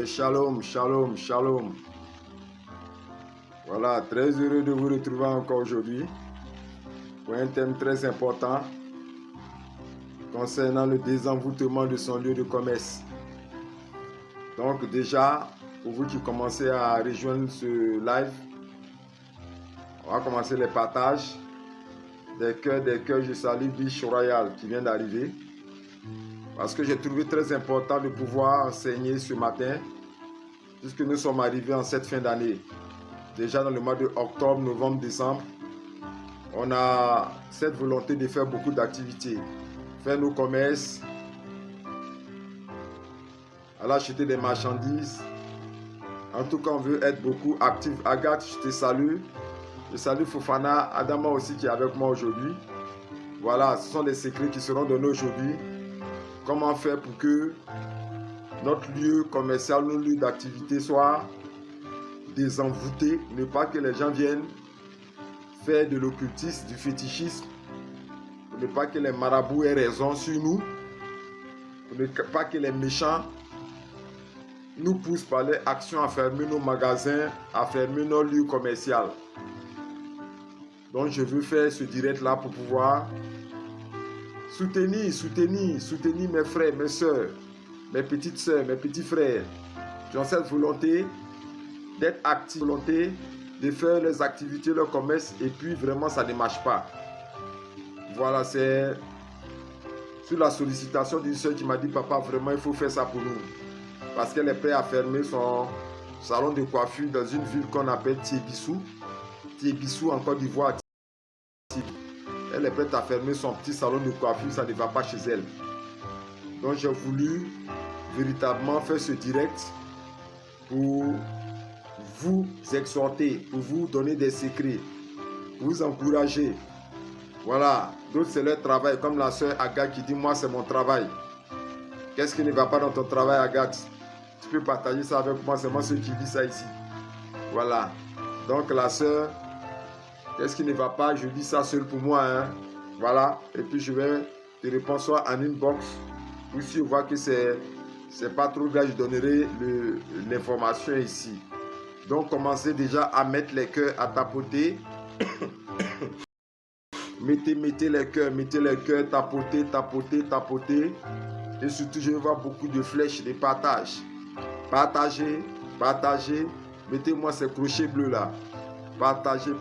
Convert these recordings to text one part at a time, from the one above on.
Shalom, shalom, shalom. Voilà, très heureux de vous retrouver encore aujourd'hui pour un thème très important concernant le désenvoûtement de son lieu de commerce. Donc déjà, pour vous qui commencez à rejoindre ce live, on va commencer les partages. Des cœurs, je salue Biche Royal qui vient d'arriver. Parce que j'ai trouvé très important de pouvoir enseigner ce matin, puisque nous sommes arrivés en cette fin d'année. Déjà dans le mois de octobre, novembre, décembre, on a cette volonté de faire beaucoup d'activités, faire nos commerces, aller acheter des marchandises. En tout cas, on veut être beaucoup actifs. Agathe, je te salue. Je salue Fofana, Adama aussi qui est avec moi aujourd'hui. Voilà, ce sont des secrets qui seront donnés aujourd'hui. Comment faire pour que notre lieu commercial, nos lieux d'activité soient désenvoûtés, ne pas que les gens viennent faire de l'occultisme, du fétichisme, pour ne pas que les marabouts aient raison sur nous, pour ne pas que les méchants nous poussent par leur action à fermer nos magasins, à fermer nos lieux commerciaux. Donc je veux faire ce direct là pour pouvoir soutenir mes frères, mes soeurs, mes petites soeurs, mes petits frères qui ont cette volonté d'être actifs, volonté de faire les activités, leur commerce, et puis vraiment ça ne marche pas. Voilà, c'est sur la sollicitation d'une soeur qui m'a dit, papa, vraiment il faut faire ça pour nous. Parce qu'elle est prête à fermer son salon de coiffure dans une ville qu'on appelle Thiébissou. Thiébissou en Côte d'Ivoire. Elle est prête à fermer son petit salon de coiffure, ça ne va pas chez elle. Donc j'ai voulu véritablement faire ce direct pour vous exhorter, pour vous donner des secrets, pour vous encourager. Voilà, d'autres c'est leur travail, comme la soeur Agathe qui dit, moi c'est mon travail. Qu'est-ce qui ne va pas dans ton travail, Agathe? Tu peux partager ça avec moi, c'est moi celui qui dit ça ici. Voilà, donc la soeur, qu'est-ce qui ne va pas? Je dis ça seul pour moi, hein. Voilà, et puis je vais te répondre soit en inbox, ou si je vois que c'est pas trop grave, je donnerai l'information ici. Donc commencez déjà à mettre les cœurs, à tapoter. mettez les cœurs, tapotez. Et surtout, je vois beaucoup de flèches de partage. Partagez. Mettez-moi ces crochets bleus là. Partagez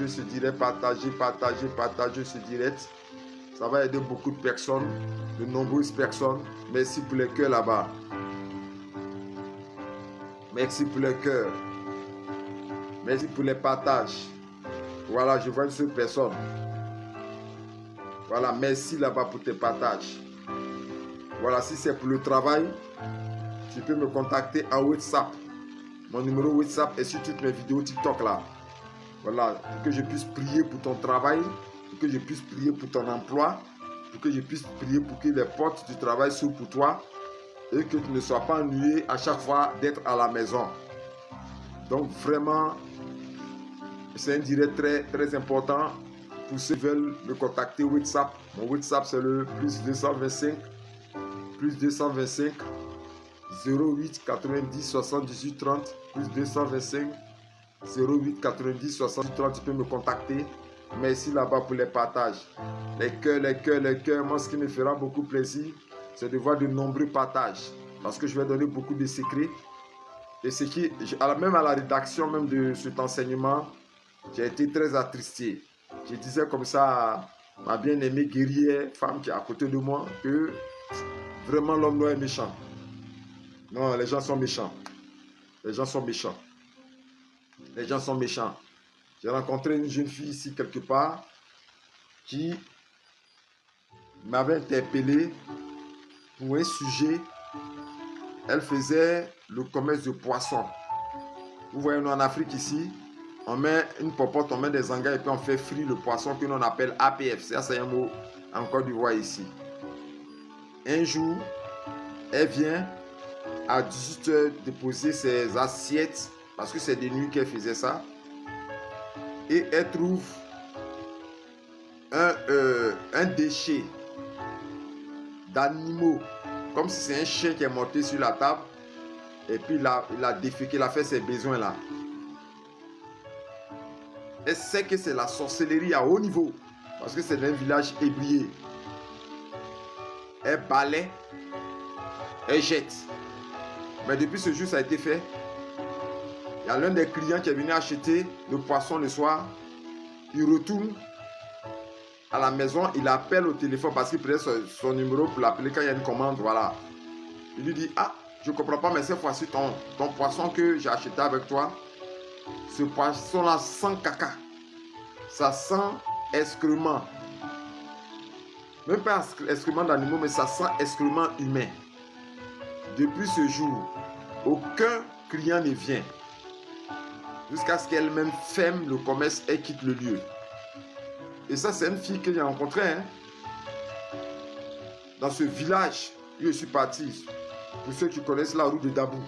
ce direct, partagez ce direct. Ça va aider beaucoup de personnes, de nombreuses personnes. Merci pour les cœurs là-bas. Merci pour les cœurs. Merci pour les partages. Voilà, je vois une seule personne. Voilà, merci là-bas pour tes partages. Voilà, si c'est pour le travail, tu peux me contacter en WhatsApp. Mon numéro WhatsApp est sur toutes mes vidéos TikTok là. Voilà, pour que je puisse prier pour ton travail, pour que je puisse prier pour ton emploi, pour que je puisse prier pour que les portes du travail s'ouvrent pour toi et que tu ne sois pas ennuyé à chaque fois d'être à la maison. Donc vraiment, c'est un direct très important pour ceux qui veulent me contacter WhatsApp. Mon WhatsApp c'est le +225 08 90 78 30 +225 08 90 78 30. Tu peux me contacter. Merci là-bas pour les partages. Les cœurs. Moi, ce qui me fera beaucoup plaisir, c'est de voir de nombreux partages. Parce que je vais donner beaucoup de secrets. Et ce qui, même à la rédaction même de cet enseignement, j'ai été très attristé. Je disais comme ça à ma bien-aimée guerrière, femme qui est à côté de moi, que vraiment l'homme noir est méchant. Non, les gens sont méchants. Les gens sont méchants. J'ai rencontré une jeune fille ici quelque part qui m'avait interpellé pour un sujet. Elle faisait le commerce de poissons. Vous voyez, nous en Afrique ici, on met une popote, on met des engrais et puis on fait frire le poisson que l'on appelle APF. Ça, c'est un mot en Côte d'Ivoire ici. Un jour, elle vient à 18 h déposer ses assiettes, parce que c'est de nuit qu'elle faisait ça. Et elle trouve un déchet d'animaux, comme si c'est un chien qui est monté sur la table. Et puis il a déféqué, il a fait ses besoins là. Elle sait que c'est la sorcellerie à haut niveau. Parce que c'est un village ébrié. Elle balaie, elle jette. Mais depuis ce jour, ça a été fait. Il y a l'un des clients qui est venu acheter le poisson le soir. Il retourne à la maison, il appelle au téléphone parce qu'il prend son numéro pour l'appeler quand il y a une commande. Voilà. Il lui dit, ah, je ne comprends pas, mais cette fois-ci, ton poisson que j'ai acheté avec toi, ce poisson-là sent caca. Ça sent excrément. Même pas excrément d'animaux, mais ça sent excrément humain. Depuis ce jour, aucun client ne vient. Jusqu'à ce qu'elle-même ferme le commerce et quitte le lieu. Et ça, c'est une fille que j'ai rencontrée. Hein, dans ce village où je suis parti. Pour ceux qui connaissent la route de Dabou.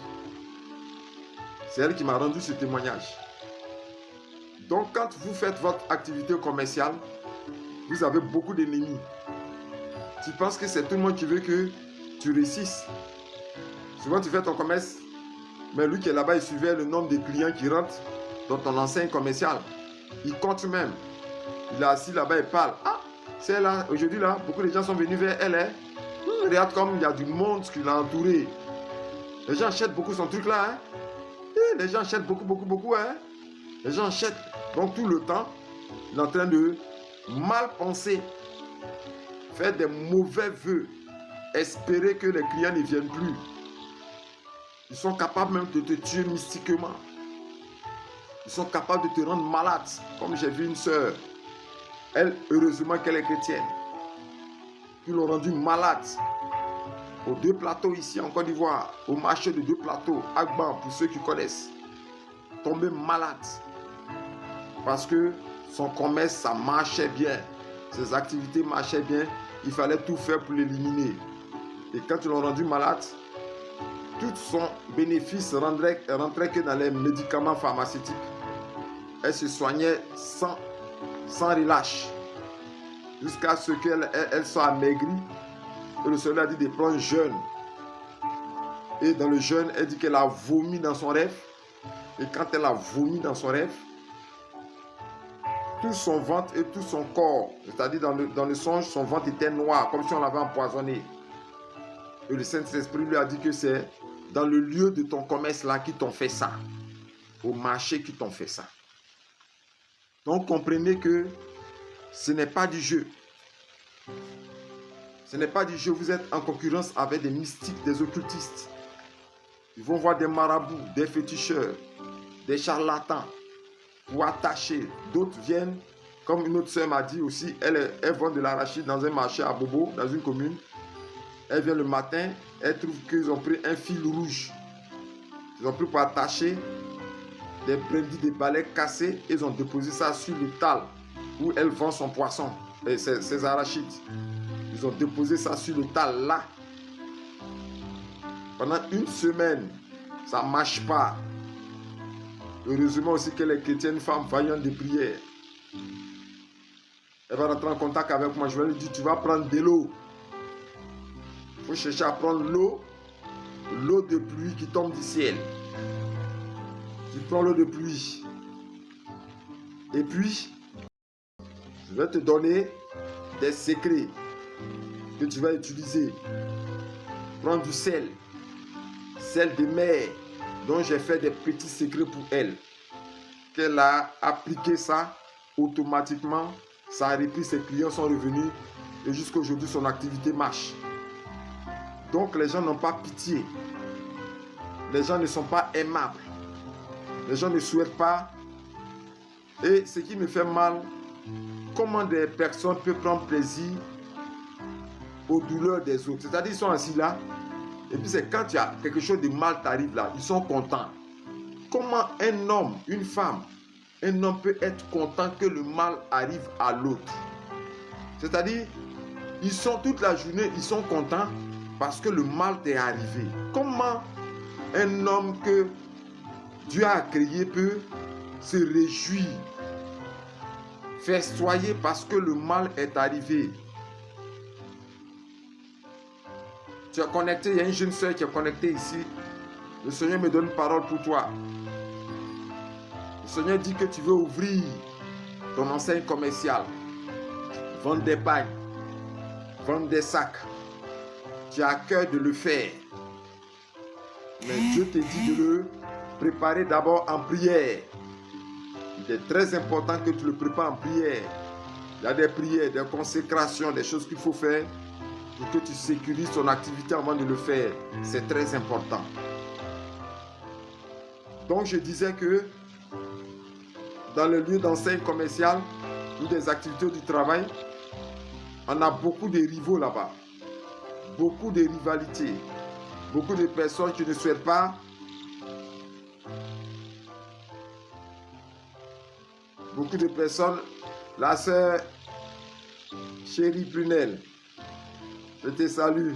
C'est elle qui m'a rendu ce témoignage. Donc, quand vous faites votre activité commerciale, vous avez beaucoup d'ennemis. Tu penses que c'est tout le monde qui veut que tu réussisses. Souvent, tu fais ton commerce, mais lui qui est là-bas, il suivait le nombre de clients qui rentrent dans ton enseigne commerciale. Il compte même. Il est assis là-bas et parle. Ah, c'est là, aujourd'hui là, beaucoup de gens sont venus vers elle. Hein. Regarde comme il y a du monde qui l'a entouré. Les gens achètent beaucoup son truc là. Hein. Et les gens achètent beaucoup. Hein. Les gens achètent. Donc tout le temps, il est en train de mal penser, faire des mauvais vœux, espérer que les clients ne viennent plus. Ils sont capables même de te tuer mystiquement. Ils sont capables de te rendre malade. Comme j'ai vu une sœur, elle, heureusement qu'elle est chrétienne. Ils l'ont rendue malade. Aux 2 plateaux ici en Côte d'Ivoire, au marché de 2 plateaux, Agban, pour ceux qui connaissent, tombée malade. Parce que son commerce, ça marchait bien. Ses activités marchaient bien. Il fallait tout faire pour l'éliminer. Et quand ils l'ont rendu malade, tout son bénéfice rentrait que dans les médicaments pharmaceutiques. Elle se soignait sans relâche. Jusqu'à ce qu'elle soit amaigrie. Et le Seigneur a dit de prendre jeûne. Et dans le jeûne, elle dit qu'elle a vomi dans son rêve. Et quand elle a vomi dans son rêve, tout son ventre et tout son corps, c'est-à-dire dans le songe, son ventre était noir, comme si on l'avait empoisonné. Et le Saint-Esprit lui a dit que c'est dans le lieu de ton commerce là qui t'ont fait ça. Au marché qui t'ont fait ça. Donc comprenez que ce n'est pas du jeu. Ce n'est pas du jeu. Vous êtes en concurrence avec des mystiques, des occultistes. Ils vont voir des marabouts, des féticheurs, des charlatans pour attacher. D'autres viennent, comme une autre soeur m'a dit aussi, elle vend de l'arachide dans un marché à Bobo, dans une commune. Elle vient le matin, elle trouve qu'ils ont pris un fil rouge. Ils ont pris pour attacher des brindilles de balais cassés. Ils ont déposé ça sur le tal où elle vend son poisson et ses arachides. Ils ont déposé ça sur le tal là. Pendant une semaine, ça ne marche pas. Heureusement aussi qu'elle est chrétienne, femme vaillante de prière. Elle va rentrer en contact avec moi. Je vais lui dire, tu vas prendre de l'eau. Il faut chercher à prendre l'eau de pluie qui tombe du ciel. Tu prends l'eau de pluie. Et puis, je vais te donner des secrets que tu vas utiliser. Prends du sel de mer, dont j'ai fait des petits secrets pour elle. Qu'elle a appliqué ça, automatiquement, ça a repris, ses clients sont revenus et jusqu'à aujourd'hui, son activité marche. Donc, les gens n'ont pas pitié. Les gens ne sont pas aimables. Les gens ne souhaitent pas. Et ce qui me fait mal, comment des personnes peuvent prendre plaisir aux douleurs des autres. C'est-à-dire, ils sont assis là, et puis c'est quand il y a quelque chose de mal t'arrive là, ils sont contents. Comment un homme, une femme, un homme peut être content que le mal arrive à l'autre? C'est-à-dire, ils sont toute la journée, ils sont contents parce que le mal t'est arrivé. Comment un homme que Dieu a créé peut se réjouir, festoyer parce que le mal est arrivé? Tu es connecté, il y a une jeune soeur qui est connectée ici. Le Seigneur me donne une parole pour toi. Le Seigneur dit que tu veux ouvrir ton enseigne commerciale, vendre des pagnes, vendre des sacs. Tu as à cœur de le faire. Mais Dieu te dit de le préparer d'abord en prière. Il est très important que tu le prépares en prière. Il y a des prières, des consécrations, des choses qu'il faut faire pour que tu sécurises ton activité avant de le faire. C'est très important. Donc je disais que dans le lieu d'enseigne commerciale ou des activités du travail, on a beaucoup de rivaux là-bas. Beaucoup de rivalités. Beaucoup de personnes qui ne souhaitent pas beaucoup de personnes. La sœur Chérie Prunel, je te salue.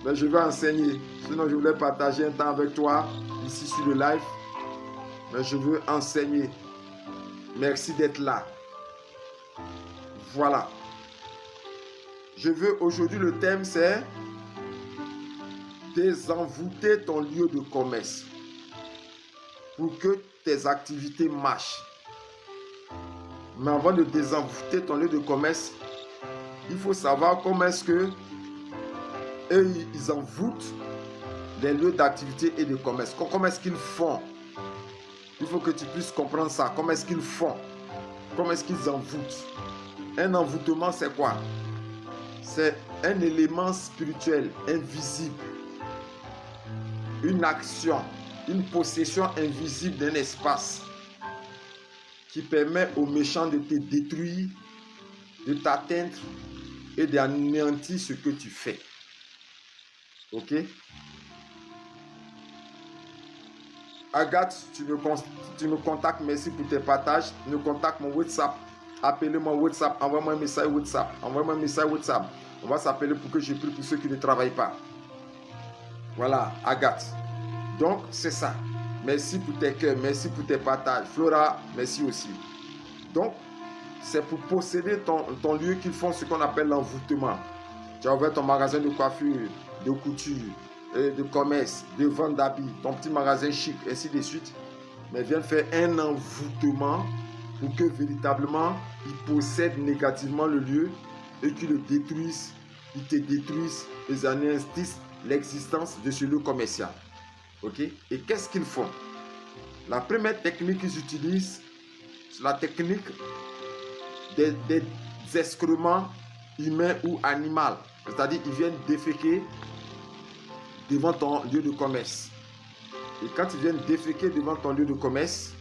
Mais je vais enseigner. Sinon, je voulais partager un temps avec toi ici sur le live. Mais je veux enseigner. Merci d'être là. Voilà. Je veux aujourd'hui, le thème c'est désenvoûter ton lieu de commerce pour que tes activités marchent. Mais avant de désenvoûter ton lieu de commerce, il faut savoir comment est-ce que eux, ils envoûtent les lieux d'activité et de commerce. Comment est-ce qu'ils font? Il faut que tu puisses comprendre ça. Comment est-ce qu'ils font? Comment est-ce qu'ils envoûtent? Un envoûtement, c'est quoi? C'est un élément spirituel invisible. Une action, une possession invisible d'un espace qui permet aux méchants de te détruire, de t'atteindre et d'anéantir ce que tu fais. Ok? Agathe, tu me contactes, merci pour tes partages. Tu me contactes mon WhatsApp. Appelez-moi WhatsApp, envoie-moi un message WhatsApp. Envoie-moi un message WhatsApp. On va s'appeler pour que je prie pour ceux qui ne travaillent pas. Voilà, Agathe. Donc, c'est ça. Merci pour tes cœurs, merci pour tes partages. Flora, merci aussi. Donc, c'est pour posséder ton lieu qu'ils font ce qu'on appelle l'envoûtement. Tu as ouvert ton magasin de coiffure, de couture, de commerce, de vente d'habits, ton petit magasin chic, ainsi de suite. Mais viens faire un envoûtement pour que véritablement, ils possèdent négativement le lieu et qu'ils le détruisent, ils te détruisent, ils anéantissent l'existence de ce lieu commercial. Ok? Et qu'est-ce qu'ils font? La première technique qu'ils utilisent, c'est la technique des excréments humains ou animaux. C'est-à-dire ils viennent déféquer devant ton lieu de commerce. Et quand ils viennent déféquer devant ton lieu de commerce,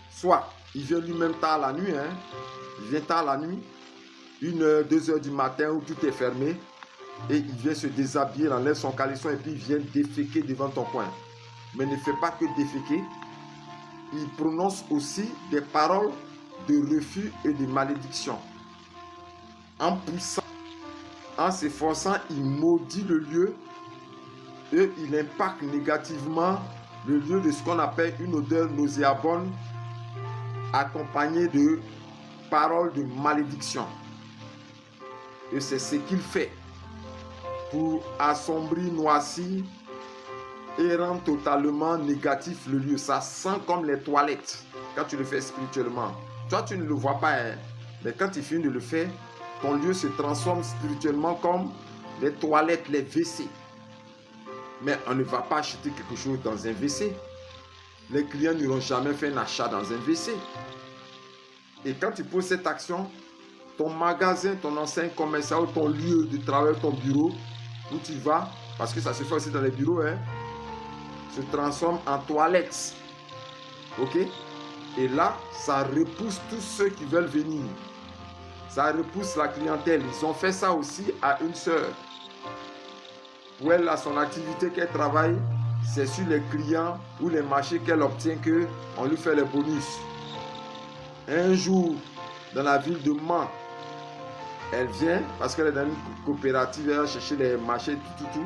soit il vient lui-même tard la nuit, il vient tard la nuit, 1h, 2h du matin où tout est fermé, et il vient se déshabiller, il enlève son caleçon et puis il vient déféquer devant ton coin. Mais ne fait pas que déféquer, il prononce aussi des paroles de refus et de malédiction. En poussant, en s'efforçant, il maudit le lieu et il impacte négativement le lieu de ce qu'on appelle une odeur nauséabonde accompagnée de paroles de malédiction. Et c'est ce qu'il fait pour assombrir, noircir et rendre totalement négatif le lieu. Ça sent comme les toilettes quand tu le fais spirituellement. Toi, tu ne le vois pas, mais quand tu finis de le faire, ton lieu se transforme spirituellement comme les toilettes, les WC. Mais on ne va pas acheter quelque chose dans un WC. Les clients n'auront jamais fait un achat dans un WC. Et quand tu poses cette action, ton magasin, ton enseigne commerciale, ton lieu de travail, ton bureau, où tu vas, parce que ça se fait aussi dans les bureaux, se transforme en toilette. Ok? Et là, ça repousse tous ceux qui veulent venir. Ça repousse la clientèle. Ils ont fait ça aussi à une sœur. Où elle a son activité qu'elle travaille, c'est sur les clients ou les marchés qu'elle obtient qu'on lui fait les bonus. Un jour, dans la ville de Mans, elle vient, parce qu'elle est dans une coopérative, elle va chercher les marchés, tout.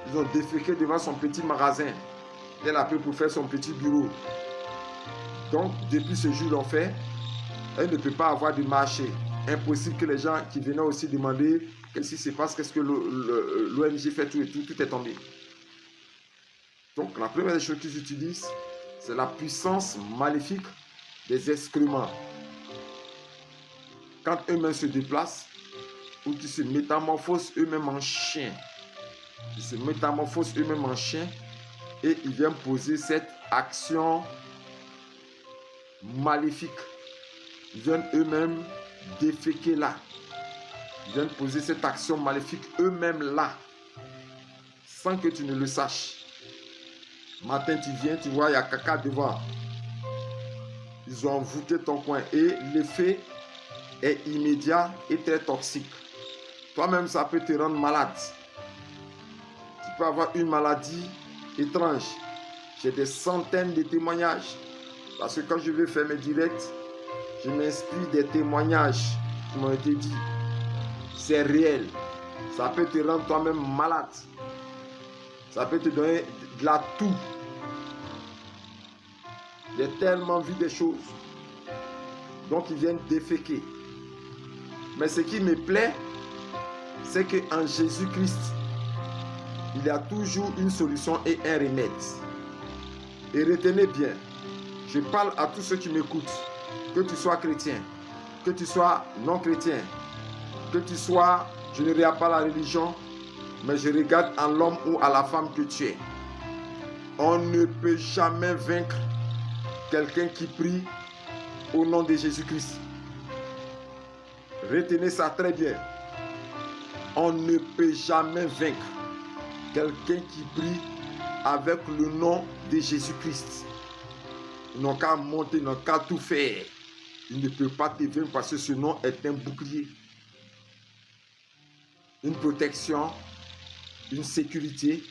Ils ont déféqué devant son petit magasin. Elle a pris pour faire son petit bureau. Donc, depuis ce jour, l'on fait, elle ne peut pas avoir de marché. Impossible que les gens qui venaient aussi demander qu'est-ce qui se passe, qu'est-ce que l'ONG fait, tout est tombé. Donc la première des choses qu'ils utilisent, c'est la puissance maléfique des excréments. Quand eux-mêmes se déplacent, ou qu'ils se métamorphosent eux-mêmes en chiens. Ils se métamorphosent eux-mêmes en chiens et ils viennent poser cette action maléfique. Ils viennent eux-mêmes déféquer là. Ils viennent poser cette action maléfique eux-mêmes là, sans que tu ne le saches. Matin, tu viens, tu vois, il y a caca devant. Ils ont envoûté ton coin et l'effet est immédiat et très toxique. Toi-même, ça peut te rendre malade. Tu peux avoir une maladie étrange. J'ai des centaines de témoignages. Parce que quand je vais faire mes directs, je m'inspire des témoignages qui m'ont été dit. C'est réel. Ça peut te rendre toi-même malade. Ça peut te donner de la toux. J'ai tellement vu des choses. Donc ils viennent déféquer. Mais ce qui me plaît, c'est qu'en Jésus-Christ, il y a toujours une solution et un remède. Et retenez bien, je parle à tous ceux qui m'écoutent, que tu sois chrétien, que tu sois non chrétien, que tu sois, je ne regarde pas la religion, mais je regarde en l'homme ou à la femme que tu es. On ne peut jamais vaincre quelqu'un qui prie au nom de Jésus-Christ. Retenez ça très bien. On ne peut jamais vaincre quelqu'un qui prie avec le nom de Jésus-Christ. Ils n'ont qu'à monter, ils n'ont qu'à tout faire. Il ne peut pas te vaincre parce que ce nom est un bouclier, une protection, une sécurité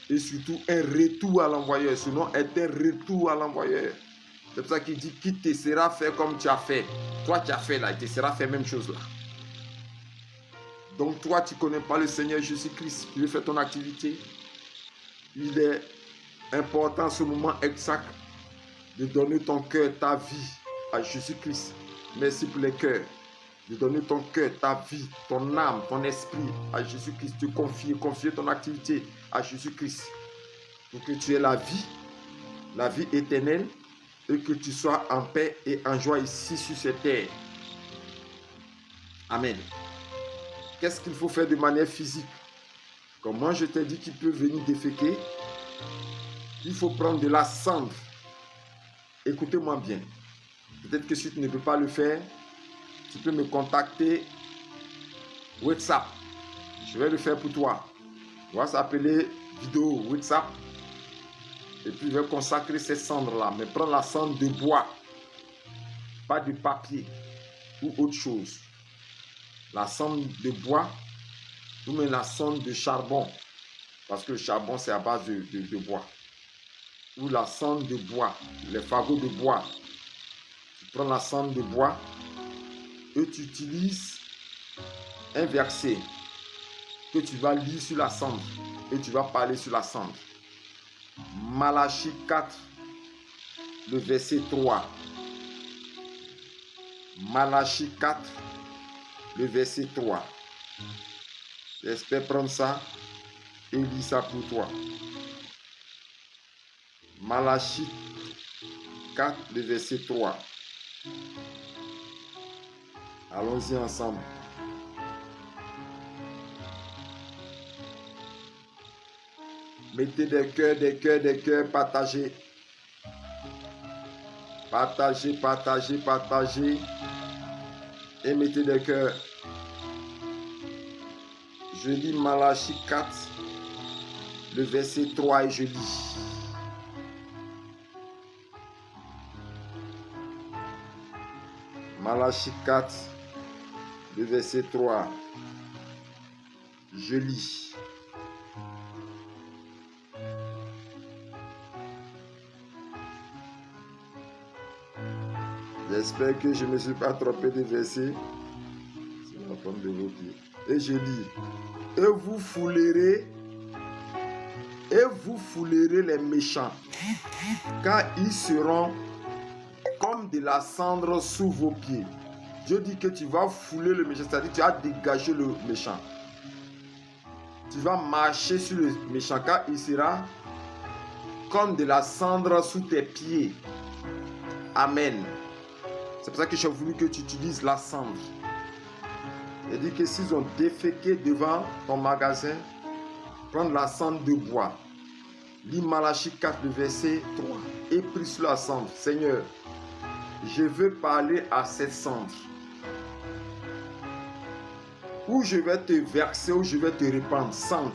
et surtout un retour à l'envoyeur. Ce nom est un retour à l'envoyeur. C'est pour ça qu'il dit qu'il te sera fait comme tu as fait. Toi, tu as fait là, il te sera fait la même chose là. Donc toi, tu ne connais pas le Seigneur Jésus-Christ, tu veux faire ton activité. Il est important à ce moment exact de donner ton cœur, ta vie à Jésus-Christ. Merci pour les cœurs. De donner ton cœur, ta vie, ton âme, ton esprit à Jésus-Christ. De confier ton activité à Jésus-Christ. Pour que tu aies la vie éternelle et que tu sois en paix et en joie ici sur cette terre. Amen. Qu'est-ce qu'il faut faire de manière physique? Comme moi je t'ai dit qu'il peut venir déféquer, il faut prendre de la cendre. Écoutez-moi bien. Peut-être que si tu ne peux pas le faire, tu peux me contacter WhatsApp. Je vais le faire pour toi. On va s'appeler vidéo WhatsApp. Et puis je vais consacrer ces cendres-là. Mais prends la cendre de bois, pas de papier ou autre chose. La cendre de bois ou même la cendre de charbon. Parce que le charbon c'est à base de bois. Ou la cendre de bois, les fagots de bois. Tu prends la cendre de bois et tu utilises un verset que tu vas lire sur la cendre et tu vas parler sur la cendre. Malachie 4, le verset 3. Malachie 4, le verset 3. J'espère prendre ça et lire ça pour toi. Malachie 4, le verset 3. Allons-y ensemble. Mettez des cœurs, partagez. Partagez. Et mettez des cœurs. Je lis Malachie 4, le verset 3 et je lis. Malachie 4, le verset 3. Je lis. J'espère que je ne me suis pas trompé de verset. C'est la forme de vos pieds. Et je lis. Et vous foulerez les méchants, car ils seront comme de la cendre sous vos pieds. Dieu dit que tu vas fouler le méchant, c'est-à-dire tu vas dégager le méchant. Tu vas marcher sur le méchant, car il sera comme de la cendre sous tes pieds. Amen. C'est pour ça que j'ai voulu que tu utilises la cendre. Il dit que s'ils ont déféqué devant ton magasin, prends la cendre de bois. Lis Malachie 4, le verset 3. Et prie sur la cendre. Seigneur, je veux parler à cette cendre. Où je vais te verser, où je vais te répandre. Cendre.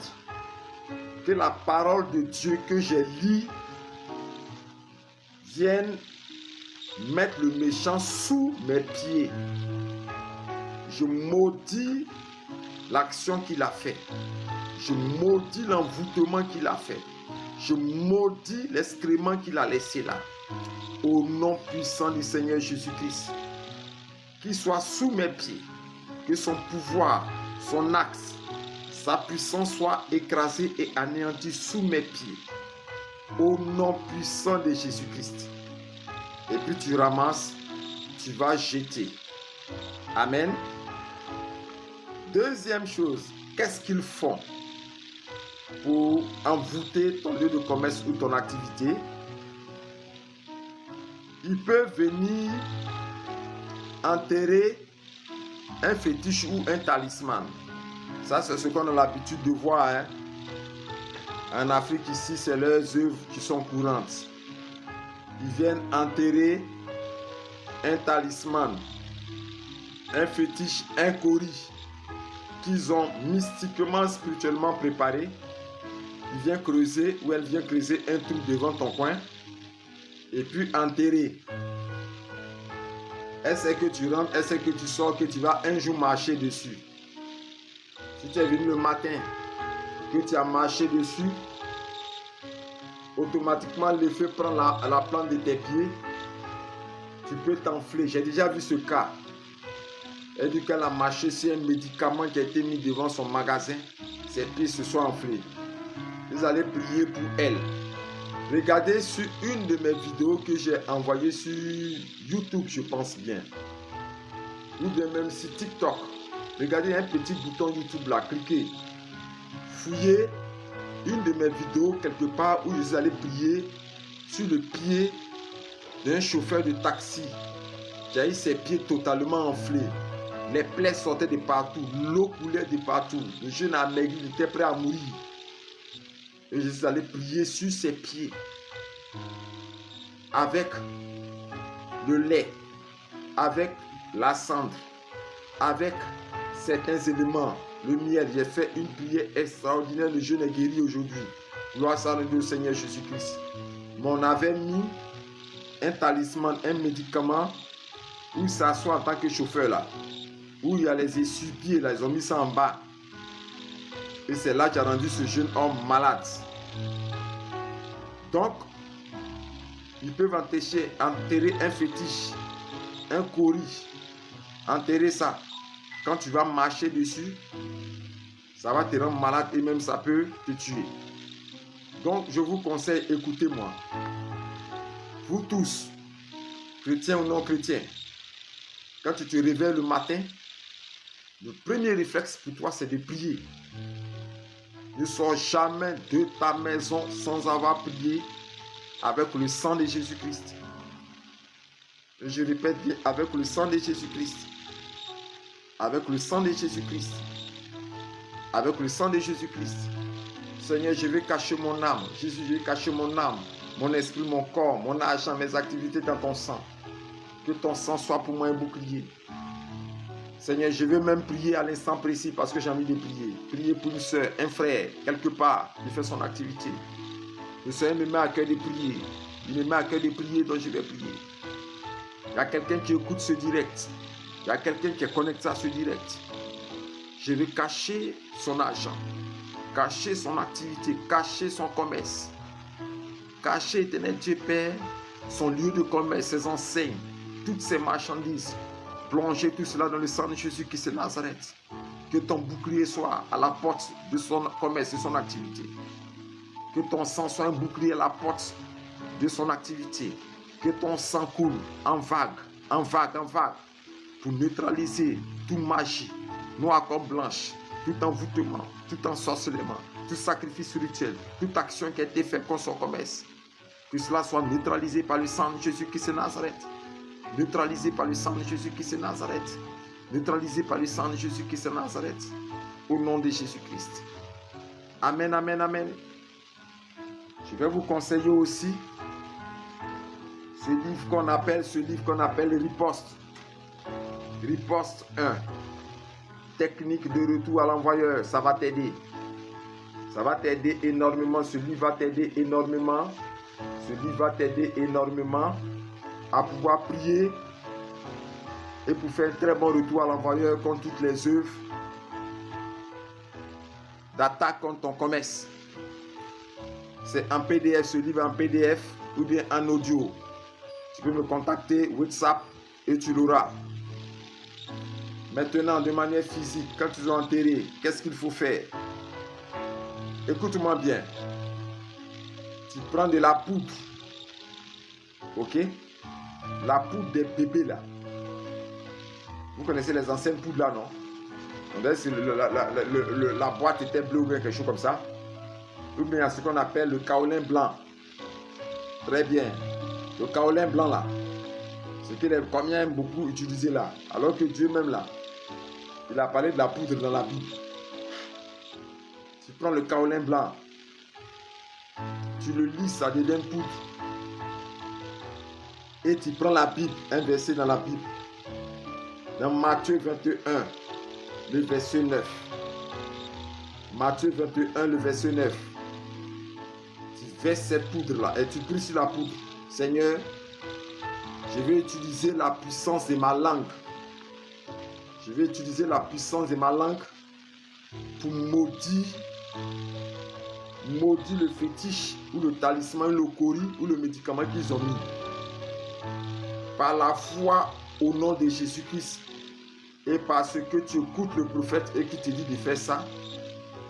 Que la parole de Dieu que j'ai lue vienne mettre le méchant sous mes pieds. Je maudis l'action qu'il a fait. Je maudis l'envoûtement qu'il a fait. Je maudis l'excrément qu'il a laissé là. Au nom puissant du Seigneur Jésus-Christ. Qu'il soit sous mes pieds. Que son pouvoir, son axe, sa puissance soit écrasée et anéantie sous mes pieds. Au nom puissant de Jésus-Christ. Et puis tu ramasses, tu vas jeter. Amen. Deuxième chose, qu'est-ce qu'ils font pour envoûter ton lieu de commerce ou ton activité? Ils peuvent venir enterrer un fétiche ou un talisman. Ça, c'est ce qu'on a l'habitude de voir. Hein? En Afrique, ici, c'est leurs œuvres qui sont courantes. Ils viennent enterrer un talisman, un fétiche, un cori qu'ils ont mystiquement, spirituellement préparé. Il vient creuser ou elle vient creuser un trou devant ton coin et puis enterrer. Elle sait que tu rentres, elle sait que tu sors, que tu vas un jour marcher dessus. Si tu es venu le matin, que tu as marché dessus, automatiquement le feu prend la plante de tes pieds. Tu peux t'enfler. J'ai déjà vu ce cas. Elle dit qu'elle a marché sur un médicament qui a été mis devant son magasin. Ses pieds se sont enflés. Vous allez prier pour elle. Regardez sur une de mes vidéos que j'ai envoyée sur YouTube, je pense bien. Ou bien même sur TikTok. Regardez un petit bouton YouTube là, cliquez. Fouillez une de mes vidéos quelque part où vous allez prier sur le pied d'un chauffeur de taxi qui a eu ses pieds totalement enflés. Les plaies sortaient de partout, l'eau coulait de partout. Le jeune amaigri était prêt à mourir. Et je suis allé prier sur ses pieds avec le lait, avec la cendre, avec certains éléments, le miel. J'ai fait une prière extraordinaire. Le jeune est guéri aujourd'hui. Gloire soit rendue au Seigneur Jésus-Christ. Mais on avait mis un talisman, un médicament où il s'assoit en tant que chauffeur là. Où il y a les essuie-pieds là, ils ont mis ça en bas. Et c'est là qui a rendu ce jeune homme malade. Donc, ils peuvent enterrer un fétiche, un cori, enterrer ça. Quand tu vas marcher dessus, ça va te rendre malade et même ça peut te tuer. Donc, je vous conseille, écoutez-moi. Vous tous, chrétiens ou non chrétiens, quand tu te réveilles le matin, le premier réflexe pour toi, c'est de prier. Ne sors jamais de ta maison sans avoir prié avec le sang de Jésus-Christ. Je répète bien, avec le sang de Jésus-Christ. Avec le sang de Jésus-Christ. Avec le sang de Jésus-Christ. Seigneur, je vais cacher mon âme. Jésus, je vais cacher mon âme, mon esprit, mon corps, mon argent, mes activités dans ton sang. Que ton sang soit pour moi un bouclier. Seigneur, je vais même prier à l'instant précis parce que j'ai envie de prier. Prier pour une soeur, un frère, quelque part, qui fait son activité. Le Seigneur me met à cœur de prier. Il me met à cœur de prier, donc je vais prier. Il y a quelqu'un qui écoute ce direct. Il y a quelqu'un qui est connecté à ce direct. Je vais cacher son argent, cacher son activité, cacher son commerce. Cacher, éternel Dieu Père, son lieu de commerce, ses enseignes, toutes ses marchandises. Plonger tout cela dans le sang de Jésus-Christ de Nazareth. Que ton bouclier soit à la porte de son commerce, de son activité. Que ton sang soit un bouclier à la porte de son activité. Que ton sang coule en vague, en vague, en vague. Pour neutraliser toute magie, noire comme blanche, tout envoûtement, tout ensorcellement, tout sacrifice rituel, toute action qui a été faite contre son commerce. Que cela soit neutralisé par le sang de Jésus-Christ de Nazareth. Neutralisé par le sang de Jésus-Christ de Nazareth. Neutralisé par le sang de Jésus-Christ de Nazareth. Au nom de Jésus-Christ. Amen, amen, amen. Je vais vous conseiller aussi ce livre qu'on appelle Riposte. Riposte 1. Technique de retour à l'envoyeur. Ça va t'aider. Ça va t'aider énormément. Ce livre va t'aider énormément. Ce livre va t'aider énormément à pouvoir prier et pour faire un très bon retour à l'envoyeur contre toutes les œuvres d'attaque contre ton commerce. C'est en PDF, ce livre en PDF ou bien en audio. Tu peux me contacter, WhatsApp, et tu l'auras. Maintenant, de manière physique, quand tu es enterré, qu'est-ce qu'il faut faire? Écoute-moi bien. Tu prends de la poudre. Ok? La poudre des bébés là. Vous connaissez les anciennes poudres là, non? On dirait que la boîte était bleue ou bien quelque chose comme ça. Ou bien ce qu'on appelle le kaolin blanc. Très bien. Le kaolin blanc là. Ce que les Comiens aiment beaucoup utiliser là. Alors que Dieu même là, il a parlé de la poudre dans la Bible. Tu prends le kaolin blanc. Tu le lis, ça devient poudre. Et tu prends la Bible, un verset dans la Bible. Dans Matthieu 21, le verset 9. Matthieu 21, le verset 9. Tu verses cette poudre-là et tu pries sur la poudre. Seigneur, je vais utiliser la puissance de ma langue. Je vais utiliser la puissance de ma langue pour maudire le fétiche ou le talisman, le cori ou le médicament qu'ils ont mis. Par la foi au nom de Jésus-Christ et parce que tu écoutes le prophète et qui te dit de faire ça,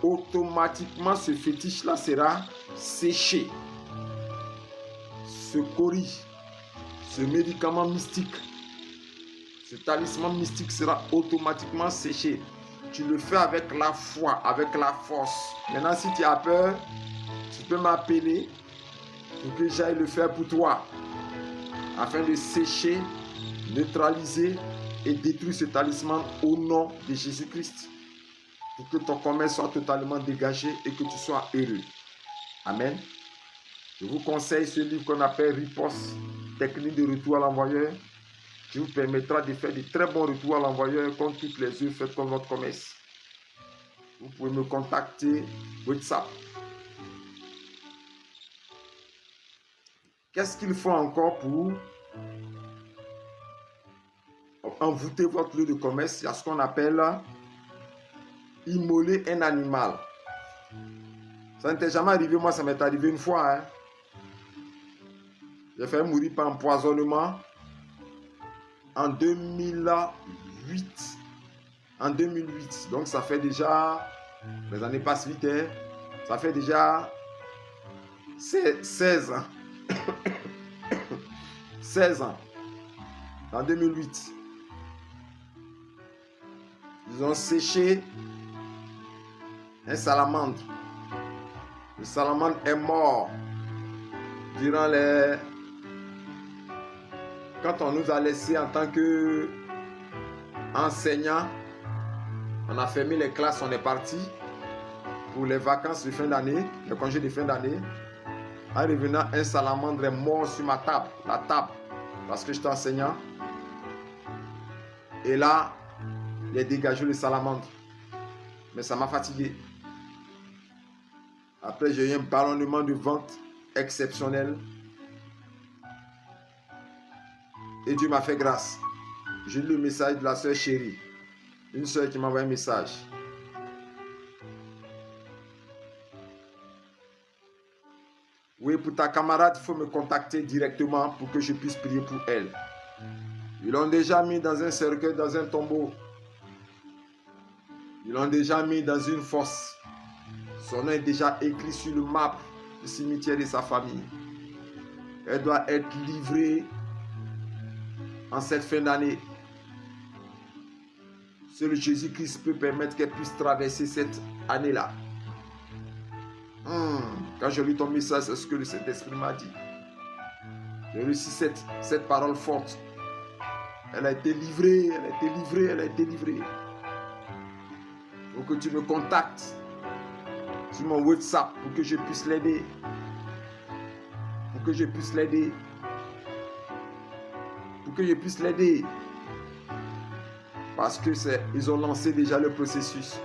automatiquement ce fétiche-là sera séché. Ce cori, ce médicament mystique, ce talisman mystique sera automatiquement séché. Tu le fais avec la foi, avec la force. Maintenant, si tu as peur, tu peux m'appeler pour que j'aille le faire pour toi, afin de sécher, neutraliser et détruire ce talisman au nom de Jésus-Christ, pour que ton commerce soit totalement dégagé et que tu sois heureux. Amen. Je vous conseille ce livre qu'on appelle Riposte, technique de retour à l'envoyeur, qui vous permettra de faire de très bons retours à l'envoyeur contre toutes les œuvres faites contre votre commerce. Vous pouvez me contacter WhatsApp. Qu'est-ce qu'il faut encore pour envoûter votre lieu de commerce? Il y a ce qu'on appelle immoler un animal. Ça ne t'est jamais arrivé, moi ça m'est arrivé une fois. Hein. J'ai fait mourir par empoisonnement en 2008. En 2008. Donc ça fait déjà, les années passent vite, hein. Ça fait déjà 16 ans. 16 ans. En 2008. Ils ont séché un salamandre. Le salamandre est mort durant les... Quand on nous a laissé en tant qu'enseignants, on a fermé les classes, on est parti pour les vacances de fin d'année, les congés de fin d'année. En revenant, un salamandre est mort sur ma table, la table, parce que j'étais enseignant. Et là, il a dégagé le salamandre. Mais ça m'a fatigué. Après, j'ai eu un ballonnement de ventre exceptionnel. Et Dieu m'a fait grâce. J'ai lu le message de la sœur chérie. Une sœur qui m'a envoyé un message. Oui, pour ta camarade, il faut me contacter directement pour que je puisse prier pour elle. Ils l'ont déjà mis dans un cercueil, dans un tombeau. Ils l'ont déjà mis dans une fosse. Son nom est déjà écrit sur le marbre du cimetière de sa famille. Elle doit être livrée en cette fin d'année. Seul Jésus-Christ peut permettre qu'elle puisse traverser cette année-là. Quand j'ai lu ton message, c'est ce que le Saint-Esprit m'a dit. J'ai reçu cette parole forte. Elle a été livrée, elle a été livrée, elle a été livrée. Pour que tu me contactes sur mon WhatsApp pour que je puisse l'aider. Pour que je puisse l'aider. Pour que je puisse l'aider. Parce que ils ont lancé déjà le processus.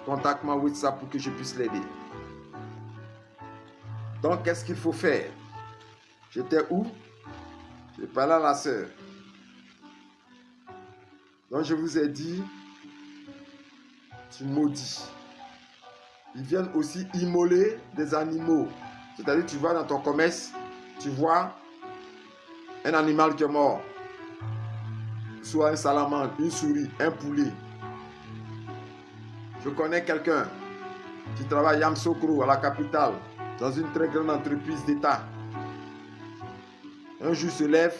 Contacte-moi WhatsApp pour que je puisse l'aider. Donc, qu'est-ce qu'il faut faire? J'étais où? J'ai parlé à la sœur. Donc, je vous ai dit, tu maudis. Ils viennent aussi immoler des animaux. C'est-à-dire, tu vas dans ton commerce, tu vois un animal qui est mort. Soit un salamandre, une souris, un poulet. Je connais quelqu'un qui travaille à Yamoussoukro, à la capitale, dans une très grande entreprise d'État. Un jour se lève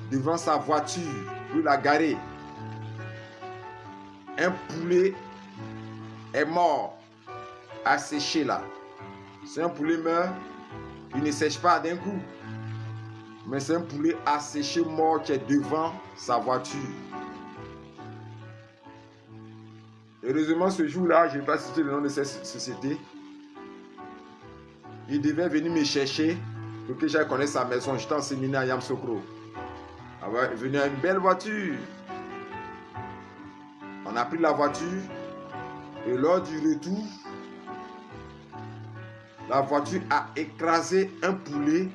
devant sa voiture pour la garer. Un poulet est mort, asséché là. Si un poulet meurt, il ne sèche pas d'un coup. Mais c'est un poulet asséché mort qui est devant sa voiture. Heureusement, ce jour-là, je ne vais pas citer le nom de cette société. Il devait venir me chercher pour que j'aille connaître sa maison. J'étais en séminaire à Yamoussoukro. Il venait à une belle voiture. On a pris la voiture et lors du retour, la voiture a écrasé un poulet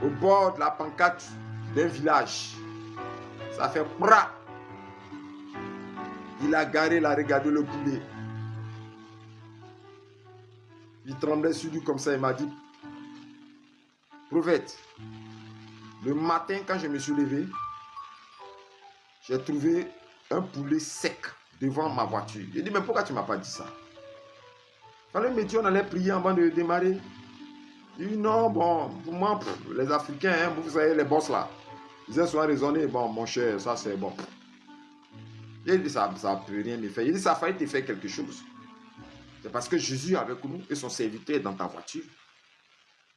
au bord de la pancarte d'un village. Ça fait bra. Il a garé, il a regardé le poulet. Il tremblait sur lui comme ça, il m'a dit, prophète, le matin quand je me suis levé, j'ai trouvé un poulet sec devant ma voiture. J'ai dit, mais pourquoi tu ne m'as pas dit ça? Quand le métier, on allait prier avant de démarrer. Il dit, non, bon, pour moi, les Africains, hein, vous savez, les boss là, ils ont souvent raisonné, bon, mon cher, ça c'est bon. Il dit, ça ne peut rien me faire. Il dit, ça a failli te faire quelque chose. C'est parce que Jésus est avec nous et son serviteur est dans ta voiture.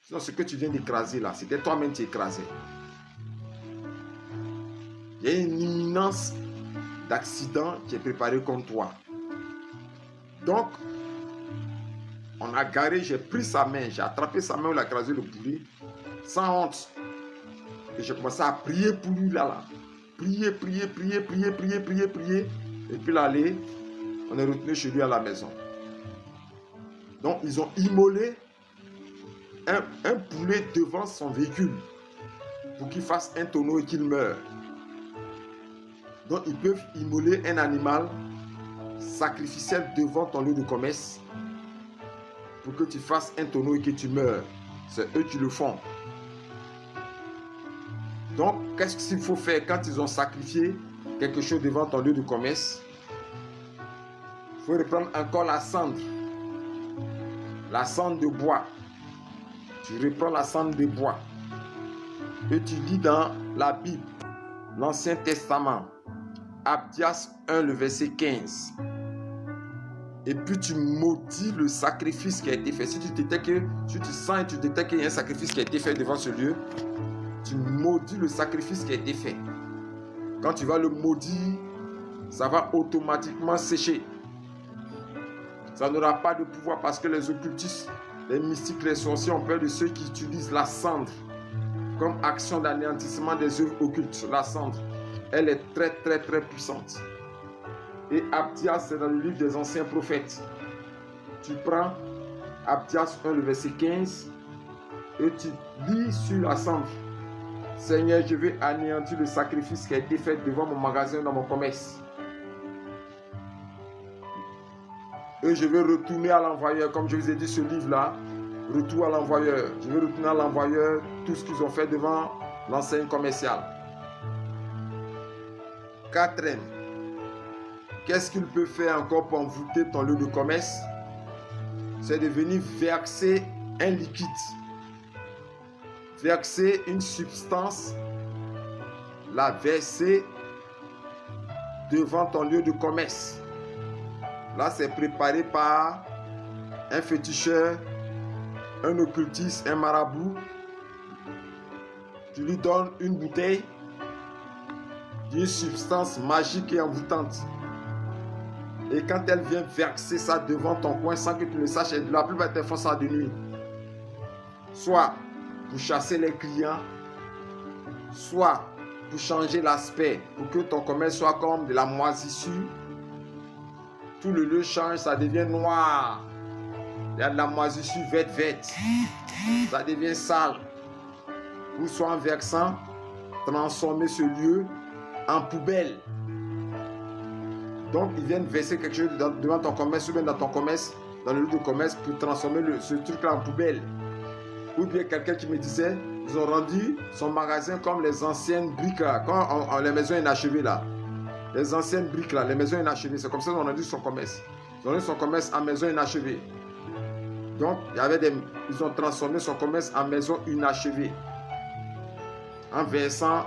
Sinon, ce que tu viens d'écraser là, c'était toi-même qui écrasais. Il y a une imminence d'accident qui est préparée contre toi. Donc, on a garé, j'ai pris sa main, j'ai attrapé sa main, on a écrasé le poulet, sans honte. Et j'ai commencé à prier pour lui là. Prier. Et puis là, on est retourné chez lui à la maison. Donc, ils ont immolé un poulet devant son véhicule pour qu'il fasse un tonneau et qu'il meure. Donc, ils peuvent immoler un animal sacrificiel devant ton lieu de commerce pour que tu fasses un tonneau et que tu meurs. C'est eux qui le font. Donc, qu'est-ce qu'il faut faire quand ils ont sacrifié quelque chose devant ton lieu de commerce? Il faut reprendre encore la cendre de bois. Tu reprends la cendre de bois et tu lis dans la Bible, l'Ancien Testament, Abdias 1, le verset 15. Et puis tu maudis le sacrifice qui a été fait. Si tu sens et tu détectes qu'il y a un sacrifice qui a été fait devant ce lieu, tu maudis le sacrifice qui a été fait. Quand tu vas le maudire, ça va automatiquement sécher. Ça n'aura pas de pouvoir parce que les occultistes, les mystiques, les sorciers ont peur de ceux qui utilisent la cendre comme action d'anéantissement des œuvres occultes. La cendre, elle est très puissante. Et Abdias, c'est dans le livre des anciens prophètes. Tu prends Abdias 1, le verset 15, et tu lis sur la cendre. Seigneur, je vais anéantir le sacrifice qui a été fait devant mon magasin, dans mon commerce. Et je vais retourner à l'envoyeur, comme je vous ai dit ce livre-là, retour à l'envoyeur. Je vais retourner à l'envoyeur tout ce qu'ils ont fait devant l'enseigne commerciale. Quatrième, qu'est-ce qu'il peut faire encore pour envoûter ton lieu de commerce? C'est de venir verser un liquide. Verser une substance, la verser devant ton lieu de commerce. Là, c'est préparé par un féticheur, un occultiste, un marabout, tu lui donnes une bouteille d'une substance magique et envoûtante. Et quand elle vient verser ça devant ton coin sans que tu le saches, la plupart des fois ça de nuit. Soit pour chasser les clients, soit pour changer l'aspect, pour que ton commerce soit comme de la moisissure. Tout le lieu change, ça devient noir. Il y a de la moisissure verte. Ça devient sale. Ou soit en versant, transformer ce lieu en poubelle. Donc, ils viennent verser quelque chose devant ton commerce, ou bien dans ton commerce, dans le lieu de commerce, pour transformer ce truc-là en poubelle. Ou bien quelqu'un qui me disait, ils ont rendu son magasin comme les anciennes briques, là, quand les maisons inachevées là. Les anciennes briques là, les maisons inachevées, c'est comme ça qu'ils ont rendu son commerce. Ils ont rendu son commerce en maison inachevée. Donc, ils ont transformé son commerce en maison inachevée. En versant.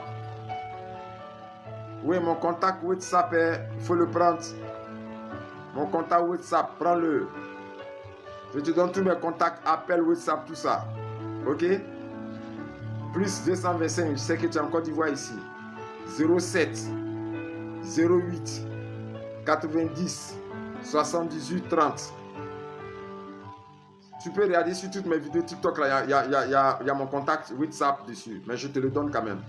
Oui, mon contact WhatsApp, il faut le prendre. Mon contact WhatsApp, prends-le. Je te donne tous mes contacts, appel, WhatsApp, tout ça. Ok? Plus 225, je sais que tu es en Côte d'Ivoire ici. 07 08 90 78 30. Tu peux regarder sur toutes mes vidéos TikTok, là, il y a mon contact WhatsApp dessus, mais je te le donne quand même.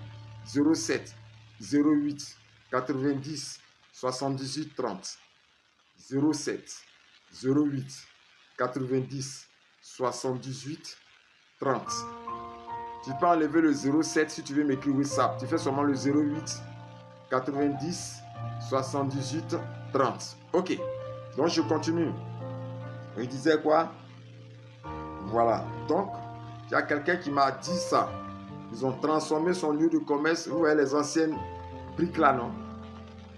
07 08 90 78 30. 07 08 90 78 30. Tu peux enlever le 07 si tu veux m'écrire WhatsApp. Tu fais seulement le 08 90 78 30. Ok. Donc je continue. Il disait quoi? Voilà. Donc, il y a quelqu'un qui m'a dit ça. Ils ont transformé son lieu de commerce. Vous voyez les anciennes briques là, non?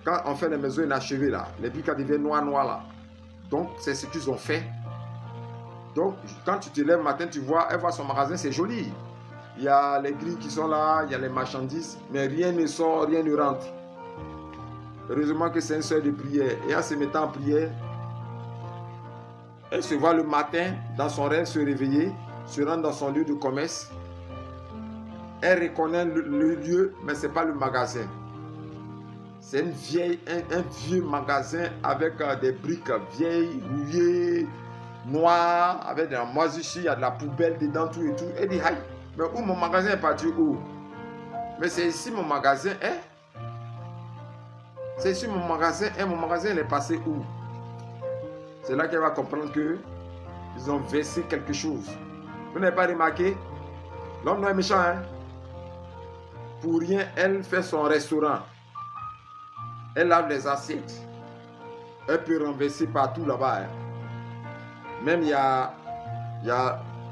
Quand on fait les maisons inachevées là, les briques deviennent noires là. Donc, c'est ce qu'ils ont fait. Donc, quand tu te lèves le matin, tu vois, elle voit son magasin, c'est joli. Il y a les grilles qui sont là, il y a les marchandises, mais rien ne sort, rien ne rentre. Heureusement que c'est une soeur de prière. Et en se mettant en prière, elle se voit le matin, dans son rêve, se réveiller, se rendre dans son lieu de commerce. Elle reconnaît le lieu, mais ce n'est pas le magasin. C'est un vieux magasin avec des briques vieilles, rouillées, noires, avec de la moisissure, il y a de la poubelle dedans, tout et tout. Elle dit, aïe, mais où mon magasin est parti où? Mais c'est ici mon magasin est. C'est ici mon magasin est. Mon magasin il est passé où? C'est là qu'elle va comprendre qu'ils ont versé quelque chose. Vous n'avez pas remarqué? L'homme est méchant, hein? Pour rien, elle fait son restaurant. Elle lave les assiettes. Elle peut renverser partout là-bas. Hein? Même il y a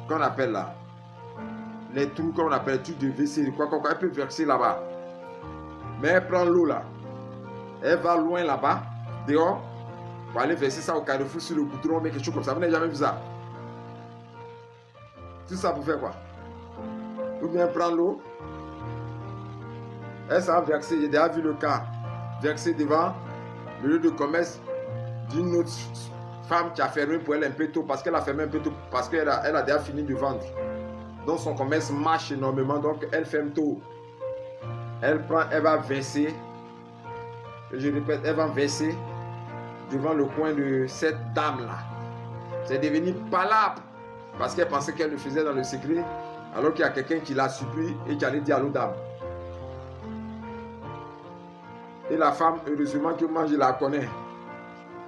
qu'on appelle là, les trous qu'on appelle les trucs de WC, quoi, elle peut verser là-bas. Mais elle prend l'eau là. Elle va loin là-bas, dehors, pour aller verser ça au carrefour sur le goudron, mais quelque chose comme ça. Vous n'avez jamais vu ça? Tout ça pour faire quoi? Ou bien prendre l'eau. Elle s'en va verser, j'ai déjà vu le cas, verser devant le lieu de commerce d'une autre femme qui a fermé pour elle un peu tôt, parce qu'elle a fermé un peu tôt, parce qu'elle a déjà fini de vendre. Donc son commerce marche énormément, donc elle ferme tôt. Elle va verser, je répète, elle va verser devant le coin de cette dame-là. C'est devenu palabre, parce qu'elle pensait qu'elle le faisait dans le secret, alors qu'il y a quelqu'un qui l'a surpris et qui allait dire à l'autre dame. Et la femme, heureusement que moi je la connais,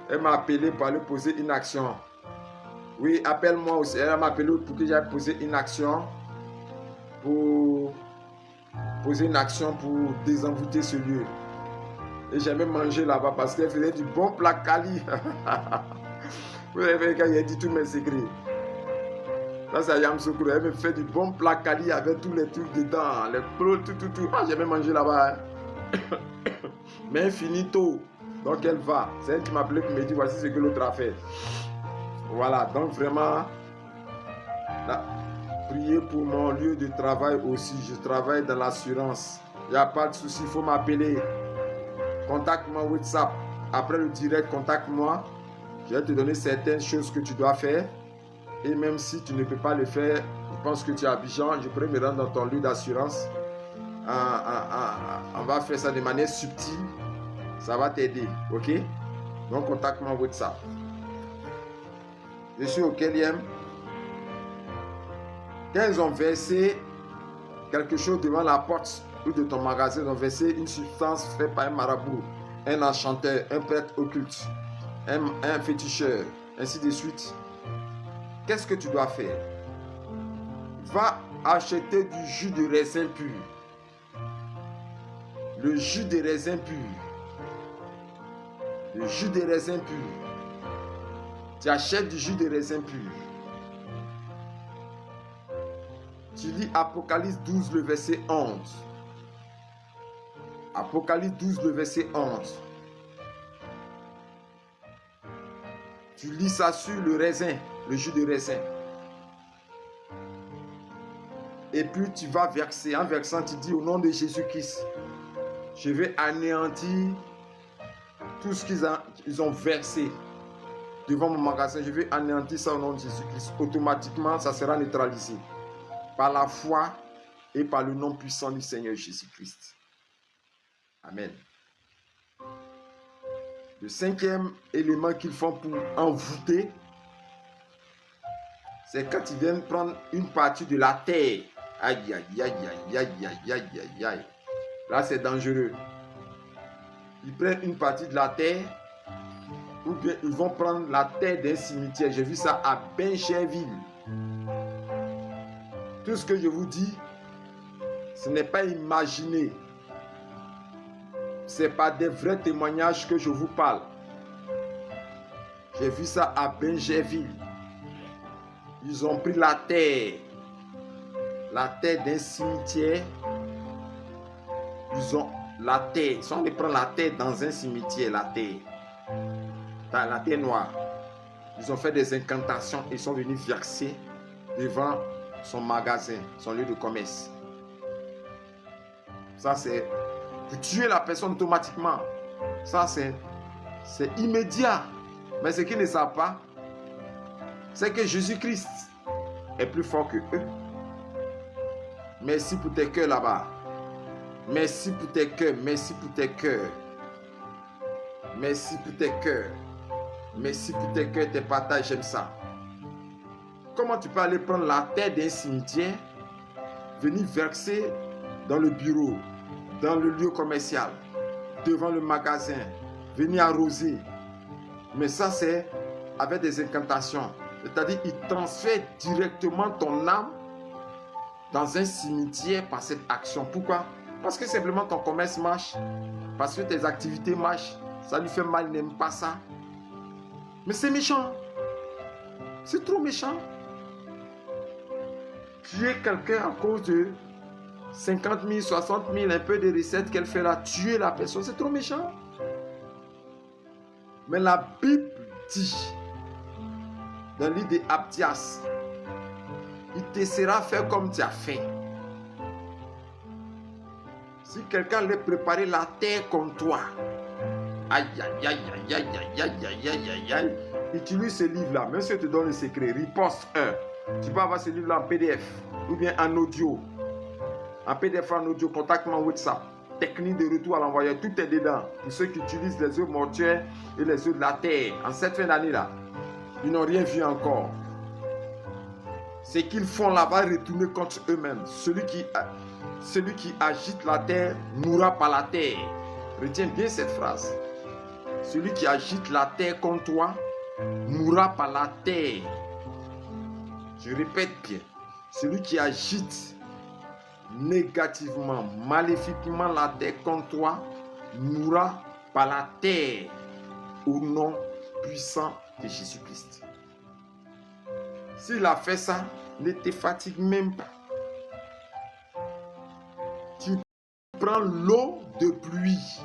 elle m'a appelé pour aller poser une action. Oui, appelle-moi aussi. Elle m'a appelé pour que j'aille poser une action. Pour poser une action pour désenvoûter ce lieu. Et j'ai même mangé là-bas parce qu'elle faisait du bon plat Kali. Vous avez vu quand il a dit tous mes secrets. Là, c'est Yam Sokuro. Elle me fait du bon plat Kali avec tous les trucs dedans. Les plots, tout. Ah, j'ai même mangé là-bas. Hein. Mais finito. Donc elle va. C'est elle qui m'a appelé pour me dire voici ce que l'autre a fait. Voilà. Donc vraiment, là, priez pour mon lieu de travail aussi. Je travaille dans l'assurance. Il n'y a pas de souci. Il faut m'appeler. Contacte-moi WhatsApp. Après le direct, contacte-moi. Je vais te donner certaines choses que tu dois faire. Et même si tu ne peux pas le faire, je pense que tu es à Abidjan, je pourrais me rendre dans ton lieu d'assurance. On va faire ça de manière subtile. Ça va t'aider, ok? Donc, contacte-moi WhatsApp. Je suis au quatrième. Quand ils ont versé quelque chose devant la porte ou de ton magasin, ils ont versé une substance faite par un marabout, un enchanteur, un prêtre occulte, un féticheur, ainsi de suite. Qu'est-ce que tu dois faire? Va acheter du jus de raisin pur. Le jus de raisin pur. Le jus de raisin pur. Tu achètes du jus de raisin pur. Tu lis Apocalypse 12, le verset 11. Apocalypse 12, le verset 11. Tu lis ça sur le raisin, le jus de raisin. Et puis tu vas verser. En versant, tu dis au nom de Jésus-Christ, je vais anéantir tout ce qu'ils ont versé devant mon magasin. Je vais anéantir ça au nom de Jésus-Christ. Automatiquement, ça sera neutralisé par la foi et par le nom puissant du Seigneur Jésus-Christ. Amen. Le cinquième élément qu'ils font pour envoûter, c'est quand ils viennent prendre une partie de la terre. Aïe, aïe, aïe, aïe, aïe, aïe, aïe, aïe, aïe. Là, c'est dangereux. Ils prennent une partie de la terre, ou bien ils vont prendre la terre d'un cimetière. J'ai vu ça à Bencherville. Tout ce que je vous dis, ce n'est pas imaginé. Ce n'est pas des vrais témoignages que je vous parle. J'ai vu ça à Bencherville. Ils ont pris la terre d'un cimetière. Ils ont la terre. Ils sont allés prendre la terre dans un cimetière, la terre noire. Ils ont fait des incantations et sont venus verser devant son magasin, son lieu de commerce. Ça, c'est pour tuer la personne automatiquement. Ça, c'est immédiat. Mais ce qu'ils ne savent pas, c'est que Jésus-Christ est plus fort que eux. Merci pour tes cœurs là-bas. Merci pour tes cœurs. Merci pour tes cœurs. Merci pour tes cœurs. Merci pour tes cœurs, tes partages, j'aime ça. Comment tu peux aller prendre la terre d'un cimetière, venir verser dans le bureau, dans le lieu commercial, devant le magasin, venir arroser. Mais ça, c'est avec des incantations. C'est-à-dire, il transfère directement ton âme dans un cimetière par cette action. Pourquoi? Parce que simplement ton commerce marche, parce que tes activités marchent. Ça lui fait mal, il n'aime pas ça. Mais c'est méchant. C'est trop méchant. Tuer quelqu'un à cause de 50 000, 60 000, un peu de recettes qu'elle fait là, tuer la personne, c'est trop méchant. Mais la Bible dit, dans le livre d'Abdias, il te sera fait comme tu as fait. Si quelqu'un allait préparer la terre comme toi, aïe, aïe, aïe, aïe, aïe, aïe, aïe, aïe, aïe, aïe, utilise ce livre-là, même si je te donne le secret, Riposte 1. Tu peux avoir ce livre-là en PDF ou bien en audio. En PDF, en audio, contacte-moi en WhatsApp. Technique de retour à l'envoyeur, tout est dedans. Pour ceux qui utilisent les œufs mortuaires et les œufs de la terre, en cette fin d'année-là, ils n'ont rien vu encore. Ce qu'ils font là va retourner contre eux-mêmes. Celui qui agite la terre mourra par la terre. Retiens bien cette phrase. Celui qui agite la terre contre toi mourra par la terre. Je répète bien. Celui qui agite négativement, maléfiquement la terre contre toi mourra par la terre au nom puissant de Jésus-Christ. S'il a fait ça, ne te fatigue même pas. Tu prends l'eau de pluie.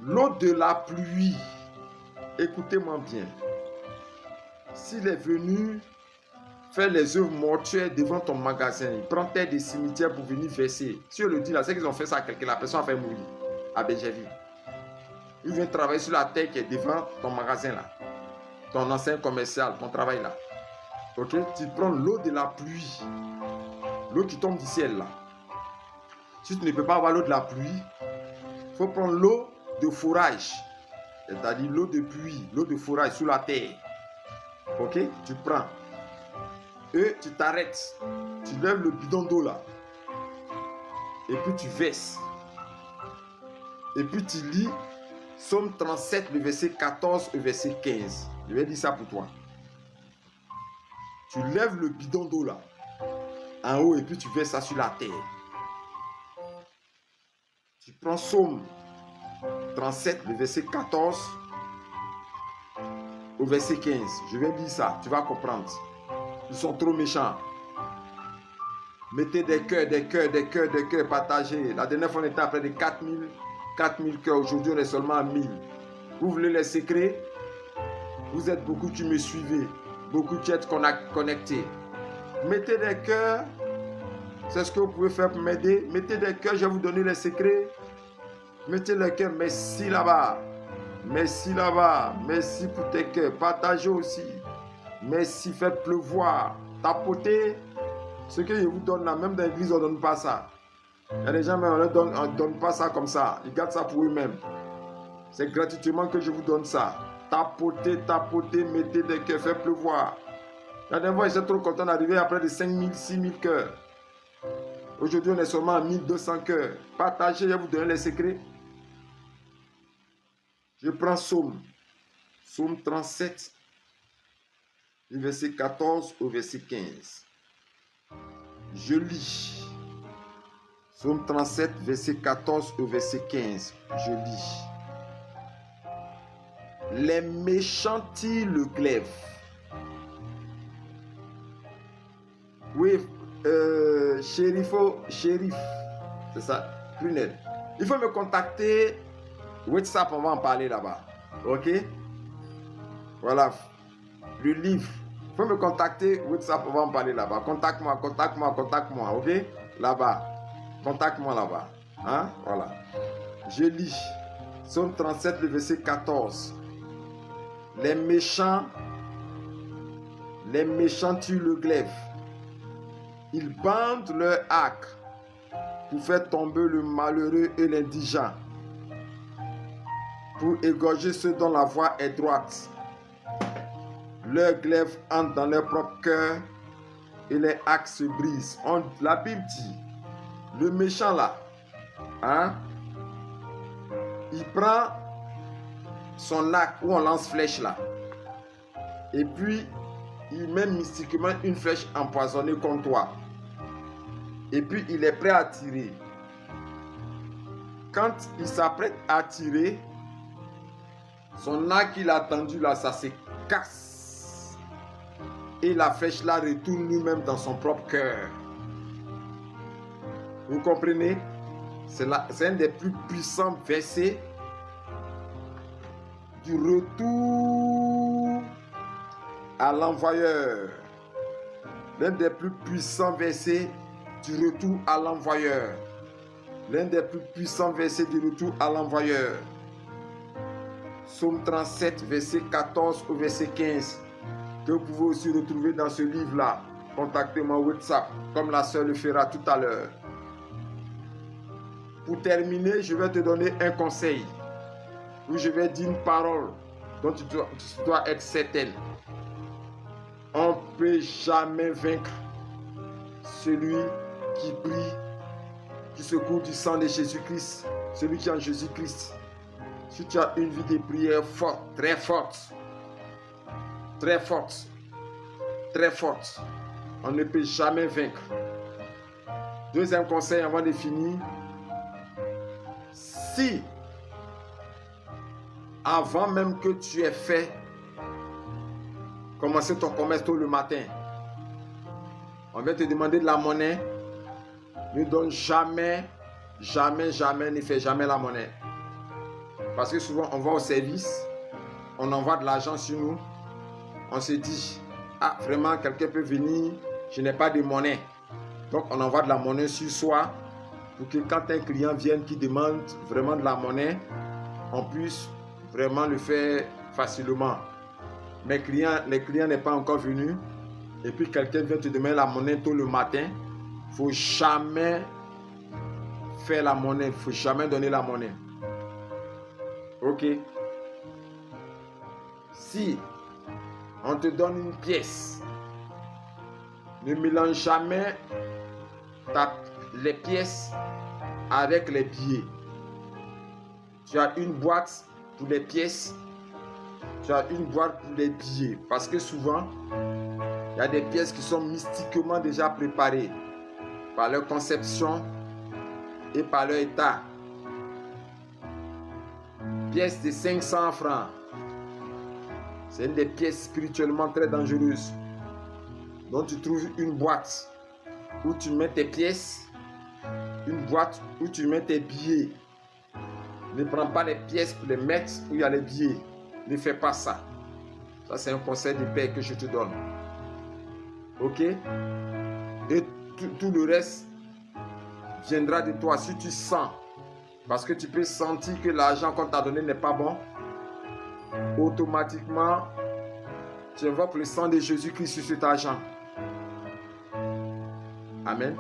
L'eau de la pluie. Écoutez-moi bien. S'il est venu faire les œuvres mortuaires devant ton magasin, il prend terre des cimetières pour venir verser. Si je le dis là, c'est qu'ils ont fait ça à quelqu'un, la personne a fait mourir. À Benjerville. Il vient travailler sur la terre qui est devant ton magasin là. ton enseigne commerciale, ton travail là. Ok? Tu prends l'eau de la pluie. L'eau qui tombe du ciel là. Si tu ne peux pas avoir l'eau de la pluie, il faut prendre l'eau de forage. C'est-à-dire l'eau de pluie, l'eau de forage sous la terre. Ok? Tu prends. Et tu t'arrêtes. Tu lèves le bidon d'eau là. Et puis tu verses. Et puis tu lis Psaume 37, le verset 14 et verset 15. Je vais dire ça pour toi. Tu lèves le bidon d'eau là, en haut, et puis tu verses ça sur la terre. Tu prends Psaume 37, le verset 14 au verset 15. Je vais dire ça, tu vas comprendre. Ils sont trop méchants. Mettez des cœurs partagés. La dernière fois, on était à près de 4000 cœurs. Aujourd'hui, on est seulement à 1000. Vous voulez les secrets? Vous êtes beaucoup qui me suivez. Beaucoup qui êtes connectés. Mettez des cœurs. C'est ce que vous pouvez faire pour m'aider. Mettez des cœurs, je vais vous donner les secrets. Mettez les cœurs. Merci là-bas. Merci là-bas. Merci pour tes cœurs. Partagez aussi. Merci, faites pleuvoir. Tapotez. Ce que je vous donne là, même dans l'église, on ne donne pas ça. Il y a des gens, mais on ne donne pas ça comme ça. Ils gardent ça pour eux-mêmes. C'est gratuitement que je vous donne ça. Tapotez, mettez des cœurs, faites pleuvoir. La dernière fois, j'étais trop content d'arriver à près de 5000, 6000 cœurs. Aujourd'hui, on est seulement à 1200 cœurs. Partagez, je vais vous donner les secrets. Je prends Psaume 37, du verset 14 au verset 15. Je lis. Psaume 37, verset 14 au verset 15. Je lis. Les méchants tirent le glaive. Oui, shérif, c'est ça, Prunel. Il faut me contacter. WhatsApp, on va en parler là-bas. Ok? Voilà. Le livre. Il faut me contacter. WhatsApp, on va en parler là-bas. Contacte-moi. Ok? Là-bas. Contacte-moi là-bas. Hein? Voilà. Je lis. Psaume 37, le verset 14. Les méchants tuent le glaive. Ils bandent leur arc pour faire tomber le malheureux et l'indigent, pour égorger ceux dont la voie est droite. Leurs glaives entrent dans leur propre cœur et les arcs se brisent. La Bible dit, le méchant là, hein, il prend son arc où on lance flèche là, et puis il met mystiquement une flèche empoisonnée contre toi. Et puis il est prêt à tirer. Quand il s'apprête à tirer, son arc qu'il a tendu là, ça se casse. Et la flèche là retourne lui-même dans son propre cœur. Vous comprenez? C'est un des plus puissants versets du retour à l'envoyeur. L'un des plus puissants versets du retour à l'envoyeur. L'un des plus puissants versets du retour à l'envoyeur. Psaume 37, verset 14 au verset 15. Que vous pouvez aussi retrouver dans ce livre-là. Contactez-moi WhatsApp, comme la sœur le fera tout à l'heure. Pour terminer, je vais te donner un conseil. Où je vais dire une parole dont tu dois être certaine. On ne peut jamais vaincre celui qui prie, qui secourt du sang de Jésus-Christ, celui qui est en Jésus-Christ. Si tu as une vie de prière forte, très forte, on ne peut jamais vaincre. Deuxième conseil avant de finir, si avant même que tu aies fait commencer ton commerce tôt le matin, on va te demander de la monnaie, ne donne jamais, ne fais jamais la monnaie. Parce que souvent on va au service, on envoie de l'argent sur nous, on se dit, ah vraiment quelqu'un peut venir, je n'ai pas de monnaie. Donc on envoie de la monnaie sur soi pour que quand un client vienne qui demande vraiment de la monnaie, on puisse vraiment le faire facilement. les clients n'est pas encore venu, et puis quelqu'un vient te demander la monnaie tôt le matin, il ne faut jamais faire la monnaie, il ne faut jamais donner la monnaie. Ok. Si on te donne une pièce, ne mélange jamais les pièces avec les billets. Tu as une boîte pour les pièces, tu as une boîte pour les billets. Parce que souvent, il y a des pièces qui sont mystiquement déjà préparées par leur conception et par leur état. Pièce de 500 francs. C'est une des pièces spirituellement très dangereuses. Donc tu trouves une boîte où tu mets tes pièces, une boîte où tu mets tes billets. Ne prends pas les pièces pour les mettre où il y a les billets. Ne fais pas ça. Ça, c'est un conseil de paix que je te donne. Ok? Et tout le reste viendra de toi. Si tu sens, parce que tu peux sentir que l'argent qu'on t'a donné n'est pas bon, automatiquement, tu invoques le sang de Jésus-Christ sur cet argent. Amen.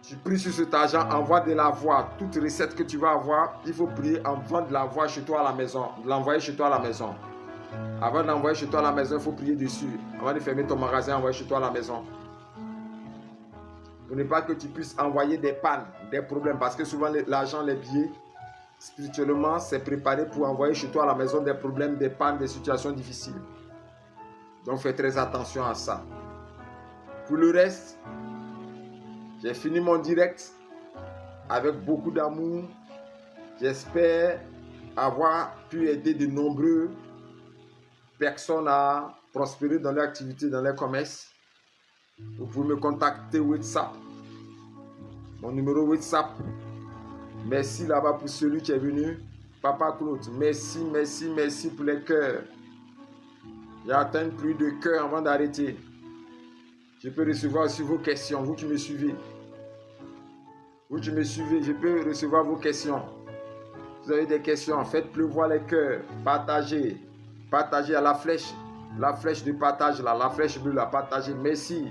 Tu pries sur cet argent, envoie de l'avoir. Toute recette que tu vas avoir, il faut prier avant de l'avoir chez toi à la maison. De l'envoyer chez toi à la maison. Avant de l'envoyer chez toi à la maison, il faut prier dessus. Avant de fermer ton magasin, envoyer chez toi à la maison. Pour ne pas que tu puisses envoyer des pannes, des problèmes. Parce que souvent, l'argent, les billets, spirituellement, c'est préparé pour envoyer chez toi à la maison des problèmes, des pannes, des situations difficiles. Donc, fais très attention à ça. Pour le reste, j'ai fini mon direct avec beaucoup d'amour. J'espère avoir pu aider de nombreuses personnes à prospérer dans leur activité, dans leur commerce. Vous pouvez me contacter WhatsApp. Mon numéro WhatsApp. Merci là-bas pour celui qui est venu. Papa Claude, merci, merci, merci pour les cœurs. J'ai atteint plus de cœurs avant d'arrêter. Je peux recevoir aussi vos questions, vous qui me suivez. Vous qui me suivez, je peux recevoir vos questions. Vous avez des questions, faites pleuvoir les cœurs. Partagez. Partagez à la flèche de partage là, la flèche bleue là, partagez. Merci.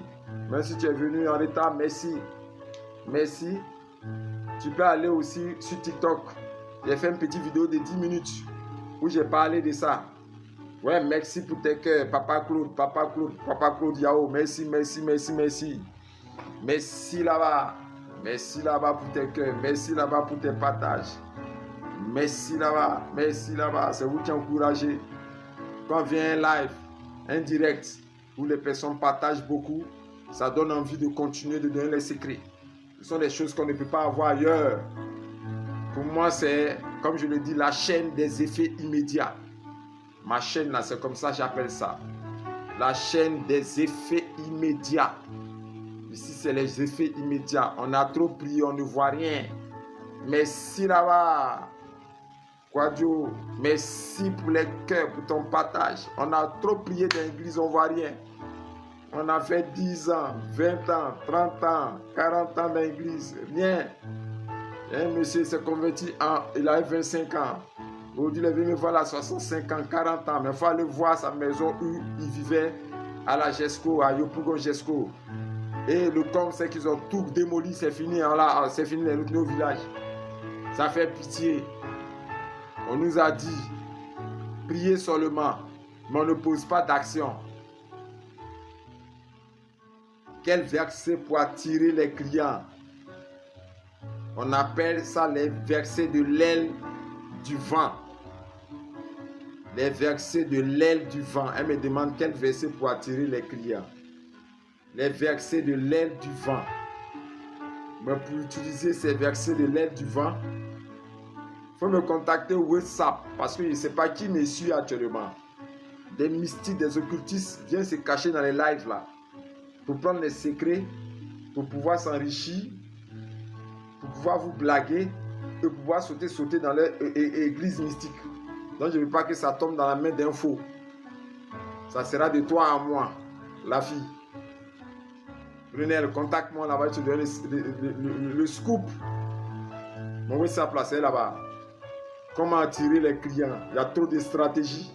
Même si tu es venu en retard, merci. Merci. Tu peux aller aussi sur TikTok. J'ai fait une petite vidéo de 10 minutes où j'ai parlé de ça. Ouais, merci pour tes cœurs, Papa Claude Yao. Merci, merci, merci, merci. Merci là-bas. Merci là-bas pour tes cœurs. Merci là-bas pour tes partages. Merci là-bas. Merci là-bas. C'est vous qui encouragez. Quand vient un live, un direct, où les personnes partagent beaucoup, ça donne envie de continuer de donner les secrets. Ce sont des choses qu'on ne peut pas avoir ailleurs. Pour moi, c'est, comme je le dis, la chaîne des effets immédiats. Ma chaîne là, c'est comme ça que j'appelle ça. La chaîne des effets immédiats. Ici, c'est les effets immédiats. On a trop prié, on ne voit rien. Merci là-bas. Quadio, merci pour les cœurs, pour ton partage. On a trop prié dans l'église, on ne voit rien. On a fait 10 ans, 20 ans, 30 ans, 40 ans dans l'église. Rien. Un monsieur s'est converti, il a 25 ans. Aujourd'hui, il est venu me voir à 65 ans, 40 ans. Mais il faut aller voir sa maison où il vivait à la GESCO, à Yopougon GESCO. Et le com, c'est qu'ils ont tout démoli, c'est fini. C'est fini nos villages. Ça fait pitié. On nous a dit, priez seulement, mais on ne pose pas d'action. Quel verset pour attirer les clients? On appelle ça les versets de l'aile du vent. Les versets de l'aile du vent. Elle me demande quel verset pour attirer les clients. Les versets de l'aile du vent. Mais pour utiliser ces versets de l'aile du vent, il faut me contacter au WhatsApp parce que je ne sais pas qui me suit actuellement. Des mystiques, des occultistes viennent se cacher dans les lives là pour prendre les secrets, pour pouvoir s'enrichir, pour pouvoir vous blaguer et pouvoir sauter dans leur église mystique. Donc je ne veux pas que ça tombe dans la main d'un faux. Ça sera de toi à moi, la fille. Brunel, contacte-moi là-bas, je te donne le scoop. Mon WhatsApp là, c'est là-bas. Comment attirer les clients? Il y a trop de stratégies.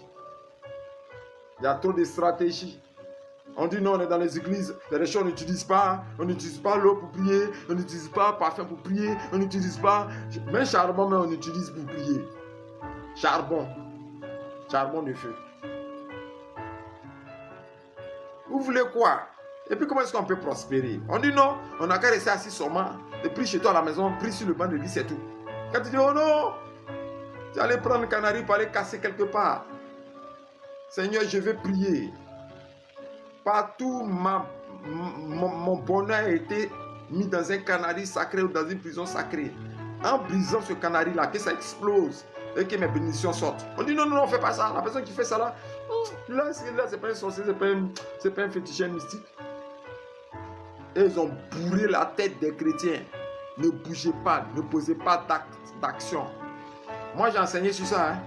Il y a trop de stratégies. On dit non, on est dans les églises, il y a des choses qu'on n'utilise pas. On n'utilise pas l'eau pour prier, on n'utilise pas parfum pour prier, on n'utilise pas... Même charbon, mais on utilise pour prier. Charbon. Charbon de feu. Vous voulez quoi? Et puis comment est-ce qu'on peut prospérer? On dit non, on n'a qu'à rester assis seulement. Et prie chez toi à la maison, prie sur le banc de lit, c'est tout. Quand tu dis oh non, tu allais prendre le canari pour aller casser quelque part. Seigneur, je vais prier. Partout, mon bonheur a été mis dans un canari sacré ou dans une prison sacrée. En brisant ce canari-là, que ça explose et que mes bénédictions sortent. On dit non, non, on ne fait pas ça. La personne qui fait ça là, c'est pas un sorcier, c'est pas un féticheur mystique. Et ils ont bourré la tête des chrétiens. Ne bougez pas, ne posez pas d'action. Moi, j'ai enseigné sur ça. Hein.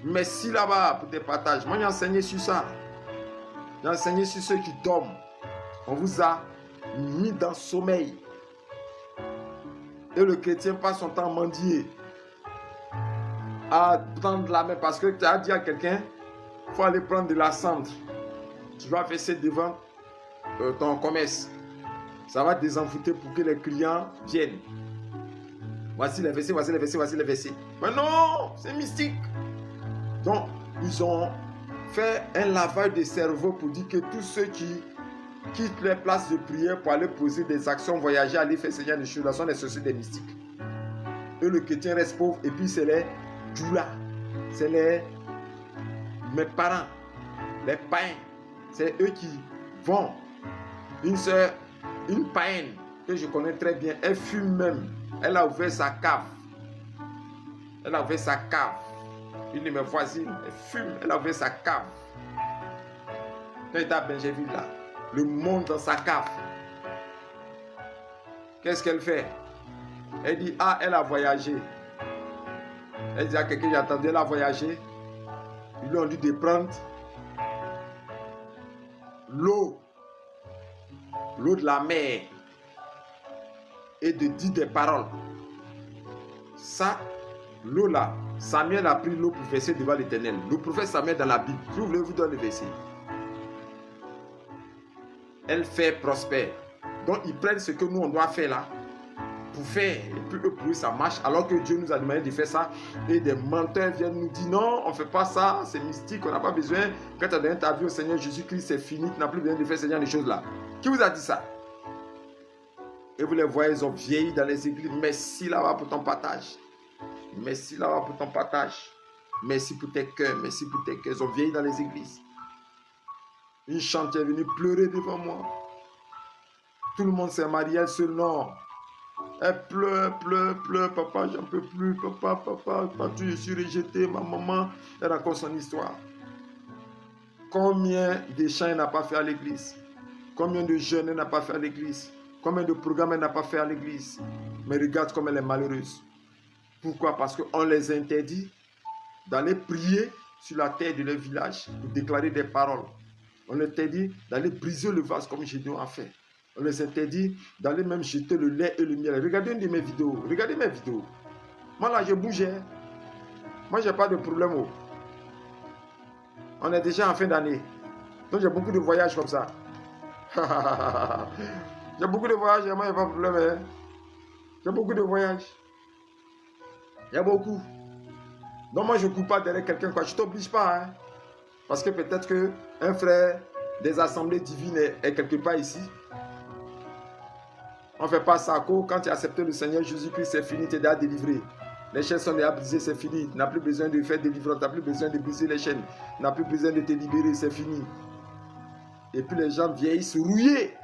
Merci là-bas pour tes partages. Moi, j'ai enseigné sur ça. J'ai enseigné sur ceux qui dorment. On vous a mis dans le sommeil. Et le chrétien passe son temps à mendier. À prendre la main. Parce que tu as dit à quelqu'un, il faut aller prendre de la cendre. Tu vas verser devant ton commerce. Ça va désenvoûter pour que les clients viennent. Voici les versets, voici les versets, voici les versets. Mais non, c'est mystique. Donc, ils ont fait un lavage de cerveau pour dire que tous ceux qui quittent les places de prière pour aller poser des actions, voyager, aller faire Seigneur des choses, là sont des sorciers, des mystiques. Eux, le chrétien reste pauvre et puis c'est les djoulas, c'est mes parents, les païens. C'est eux qui vont. Une soeur, une païenne que je connais très bien, elle fume même. Elle a ouvert sa cave. Elle a ouvert sa cave. Une de mes voisines, elle fume, elle a ouvert sa cave. Quand elle était à Benjeville là, le monde dans sa cave. Qu'est-ce qu'elle fait? Elle dit, ah, elle a voyagé. Elle dit à quelqu'un, j'ai entendu, elle a voyagé. Ils lui ont dit de prendre l'eau de la mer et de dire des paroles. Ça, l'eau là, Samuel a pris l'eau pour verser devant l'Éternel. Le prophète Samuel dans la Bible, si vous voulez vous donner le verset. Elle fait prospère. Donc ils prennent ce que nous on doit faire là pour faire, et puis eux pour eux ça marche, alors que Dieu nous a demandé de faire ça, et des menteurs viennent nous dire non, on ne fait pas ça, c'est mystique, on n'a pas besoin. Quand tu as donné ta vie au Seigneur Jésus-Christ, c'est fini, tu n'as plus besoin de faire Seigneur des choses là. Qui vous a dit ça? Et vous les voyez, ils ont vieilli dans les églises. Merci là-bas pour ton partage. Merci là-bas pour ton partage. Merci pour tes cœurs, merci pour tes cœurs. Ils ont vieilli dans les églises. Une chante est venue pleurer devant moi. Tout le monde s'est marié, elle seule, non. Elle pleure, pleure, pleure. Papa, j'en peux plus. Papa, je suis rejeté. Ma maman, elle raconte son histoire. Combien de chants elle n'a pas fait à l'église? Combien de jeunes elle n'a pas fait à l'église? Combien de programmes elle n'a pas fait à l'église? Mais regarde comme elle est malheureuse. Pourquoi? Parce qu'on les interdit d'aller prier sur la terre de leur village pour déclarer des paroles. On les interdit d'aller briser le vase comme Gédéon a fait. On les interdit d'aller même jeter le lait et le miel. Regardez une de mes vidéos. Regardez mes vidéos. Moi là, je bougeais. Moi, je n'ai pas de problème. Oh. On est déjà en fin d'année. Donc, j'ai beaucoup de voyages comme ça. J'ai beaucoup de voyages. Moi, il n'y a pas de problème. Hein. J'ai beaucoup de voyages. Il y a beaucoup. Donc, moi, je ne coupe pas derrière quelqu'un. Je ne t'oblige pas. Hein. Parce que peut-être qu'un frère des assemblées divines est quelque part ici. On ne fait pas ça. Quand tu as accepté le Seigneur Jésus-Christ, c'est fini, tu es déjà délivré. Les chaînes sont déjà brisées, c'est fini. Tu n'as plus besoin de faire délivrance, tu n'as plus besoin de briser les chaînes. Tu n'as plus besoin de te libérer, c'est fini. Et puis les gens vieillissent rouillés.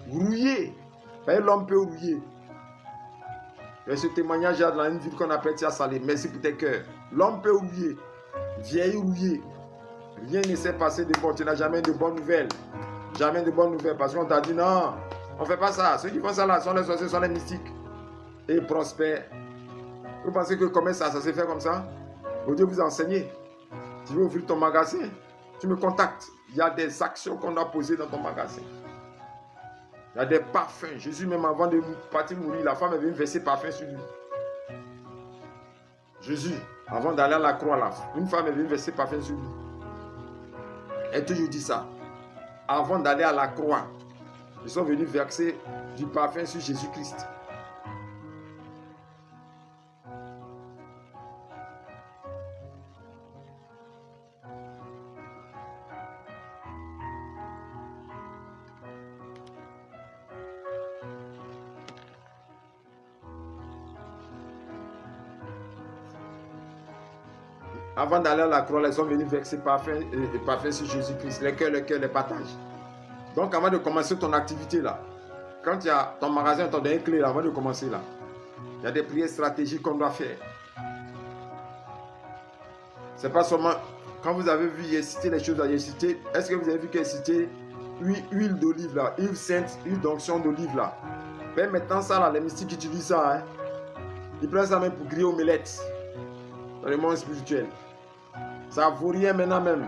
Rouillés. L'homme peut rouiller. Et ce témoignage là dans une ville qu'on appelle Tia Salé. Merci pour tes cœurs. L'homme peut rouiller. Vieillir rouillé. Rien ne s'est passé de bon. Tu n'as jamais de bonnes nouvelles. Jamais de bonnes nouvelles. Parce qu'on t'a dit non. On ne fait pas ça. Ceux qui font ça là sont les sorciers, sont les mystiques. Et ils prospèrent. Vous pensez que comment ça s'est fait comme ça? Au Dieu vous enseigner. Tu veux ouvrir ton magasin? Tu me contactes. Il y a des actions qu'on doit poser dans ton magasin. Il y a des parfums. Jésus même avant de partir mourir, la femme est venue verser parfum sur lui. Jésus, avant d'aller à la croix là, une femme est venue verser parfum sur lui. ai toujours dit ça. Avant d'aller à la croix, ils sont venus verser du parfum sur Jésus-Christ. Avant d'aller à la croix, ils sont venus verser parfum sur Jésus-Christ. Les cœurs, les partages. Donc, avant de commencer ton activité là, quand il y a ton magasin, ton dernier clé là, avant de commencer là, il y a des prières stratégiques qu'on doit faire. C'est pas seulement, quand vous avez vu, j'ai cité les choses là, j'ai cité, est-ce que vous avez vu qu'il y a cité huile d'olive là, huile sainte, huile d'onction d'olive là. Mais maintenant ça là, les mystiques utilisent ça. Hein. Ils prennent ça même pour griller omelettes dans le monde spirituel. Ça ne vaut rien maintenant même.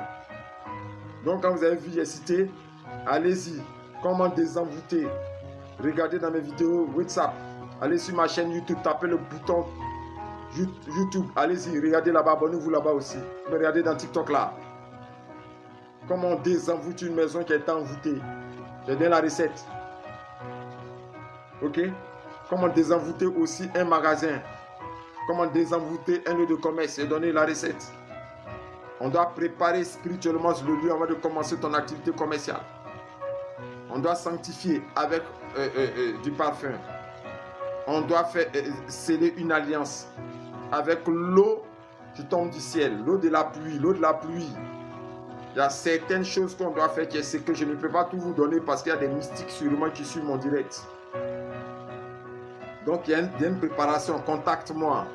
Donc quand vous avez vu, j'ai cité, allez-y, comment désenvoûter. Regardez dans mes vidéos WhatsApp. Allez sur ma chaîne YouTube, tapez le bouton YouTube. Allez-y, regardez là-bas, abonnez-vous là-bas aussi. Mais regardez dans TikTok là. Comment on désenvoûte une maison qui est envoûtée. J'ai donné la recette. Ok? Comment désenvoûter aussi un magasin. Comment désenvoûter un lieu de commerce. J'ai donné la recette. On doit préparer spirituellement le lieu avant de commencer ton activité commerciale. On doit sanctifier avec du parfum. On doit sceller une alliance avec l'eau qui tombe du ciel, l'eau de la pluie, l'eau de la pluie. Il y a certaines choses qu'on doit faire, c'est que je ne peux pas tout vous donner parce qu'il y a des mystiques sûrement qui suivent mon direct. Donc il y a une préparation, contacte-moi.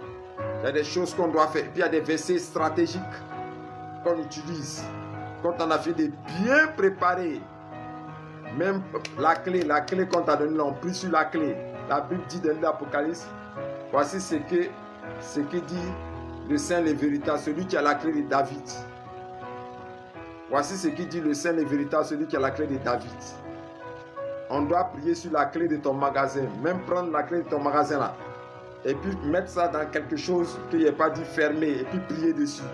Il y a des choses qu'on doit faire. Puis il y a des versets stratégiques qu'on utilise. Quand on a fait des bien préparés. Même la clé qu'on t'a donnée, on prie sur la clé. La Bible dit dans l'Apocalypse, voici ce que dit le Saint le véritable, celui qui a la clé de David. Voici ce que dit le Saint le véritable, celui qui a la clé de David. On doit prier sur la clé de ton magasin, même prendre la clé de ton magasin là, et puis mettre ça dans quelque chose qu'il n'y ait pas dit fermé, et puis prier dessus.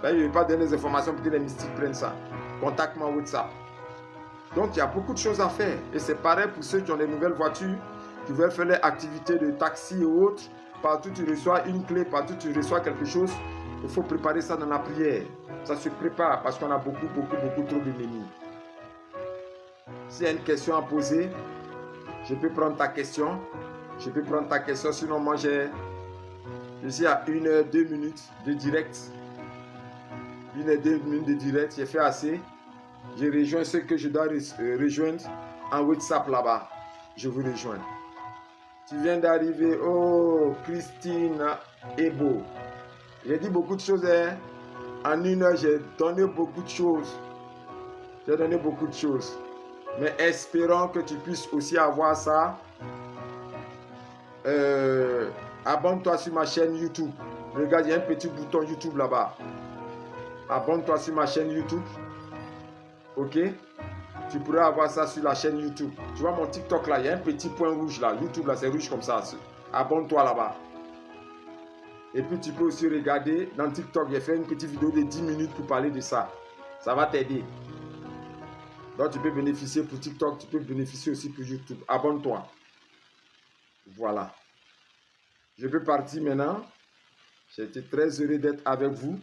Ben, je ne vais pas donner les informations pour que les mystiques prennent ça. Contacte-moi WhatsApp. Donc il y a beaucoup de choses à faire. Et c'est pareil pour ceux qui ont des nouvelles voitures, qui veulent faire leurs activités de taxi et autres. Partout tu reçois une clé, partout tu reçois quelque chose. Il faut préparer ça dans la prière. Ça se prépare parce qu'on a beaucoup trop d'ennemis. S'il y a une question à poser, je peux prendre ta question. Sinon moi je suis à 1 heure 2 minutes de direct. 1 heure 2 minutes de direct, j'ai fait assez. Je rejoins ceux que je dois rejoindre en WhatsApp là-bas. Je vous rejoins. Tu viens d'arriver. Oh, Christine Ebo. J'ai dit beaucoup de choses. Hein? En 1 heure, j'ai donné beaucoup de choses. Mais espérons que tu puisses aussi avoir ça. Abonne-toi sur ma chaîne YouTube. Regarde, il y a un petit bouton YouTube là-bas. Abonne-toi sur ma chaîne YouTube. Ok, tu pourrais avoir ça sur la chaîne YouTube. Tu vois mon TikTok là, il y a un petit point rouge là. YouTube là, c'est rouge comme ça. Abonne-toi là-bas. Et puis tu peux aussi regarder dans TikTok. J'ai fait une petite vidéo de 10 minutes pour parler de ça. Ça va t'aider. Donc tu peux bénéficier pour TikTok, tu peux bénéficier aussi pour YouTube. Abonne-toi. Voilà. Je peux partir maintenant. J'ai été très heureux d'être avec vous.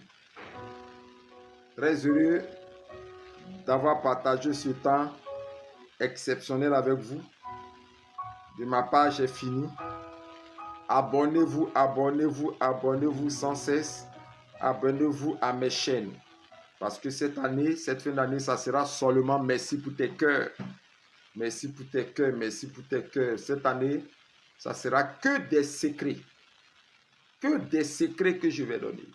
Très heureux d'avoir partagé ce temps exceptionnel avec vous. De ma part, j'ai fini. Abonnez-vous sans cesse. Abonnez-vous à mes chaînes. Parce que cette année, cette fin d'année, ça sera seulement merci pour tes cœurs. Merci pour tes cœurs. Cette année, ça sera que des secrets. Que des secrets que je vais donner.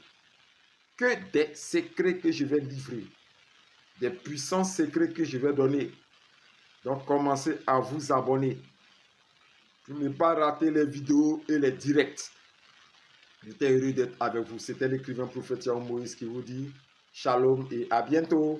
Que des secrets que je vais livrer. Des puissants secrets que je vais donner. Donc, commencez à vous abonner. Pour ne pas rater les vidéos et les directs. J'étais heureux d'être avec vous. C'était l'écrivain prophète Yahweh Moïse qui vous dit Shalom et à bientôt.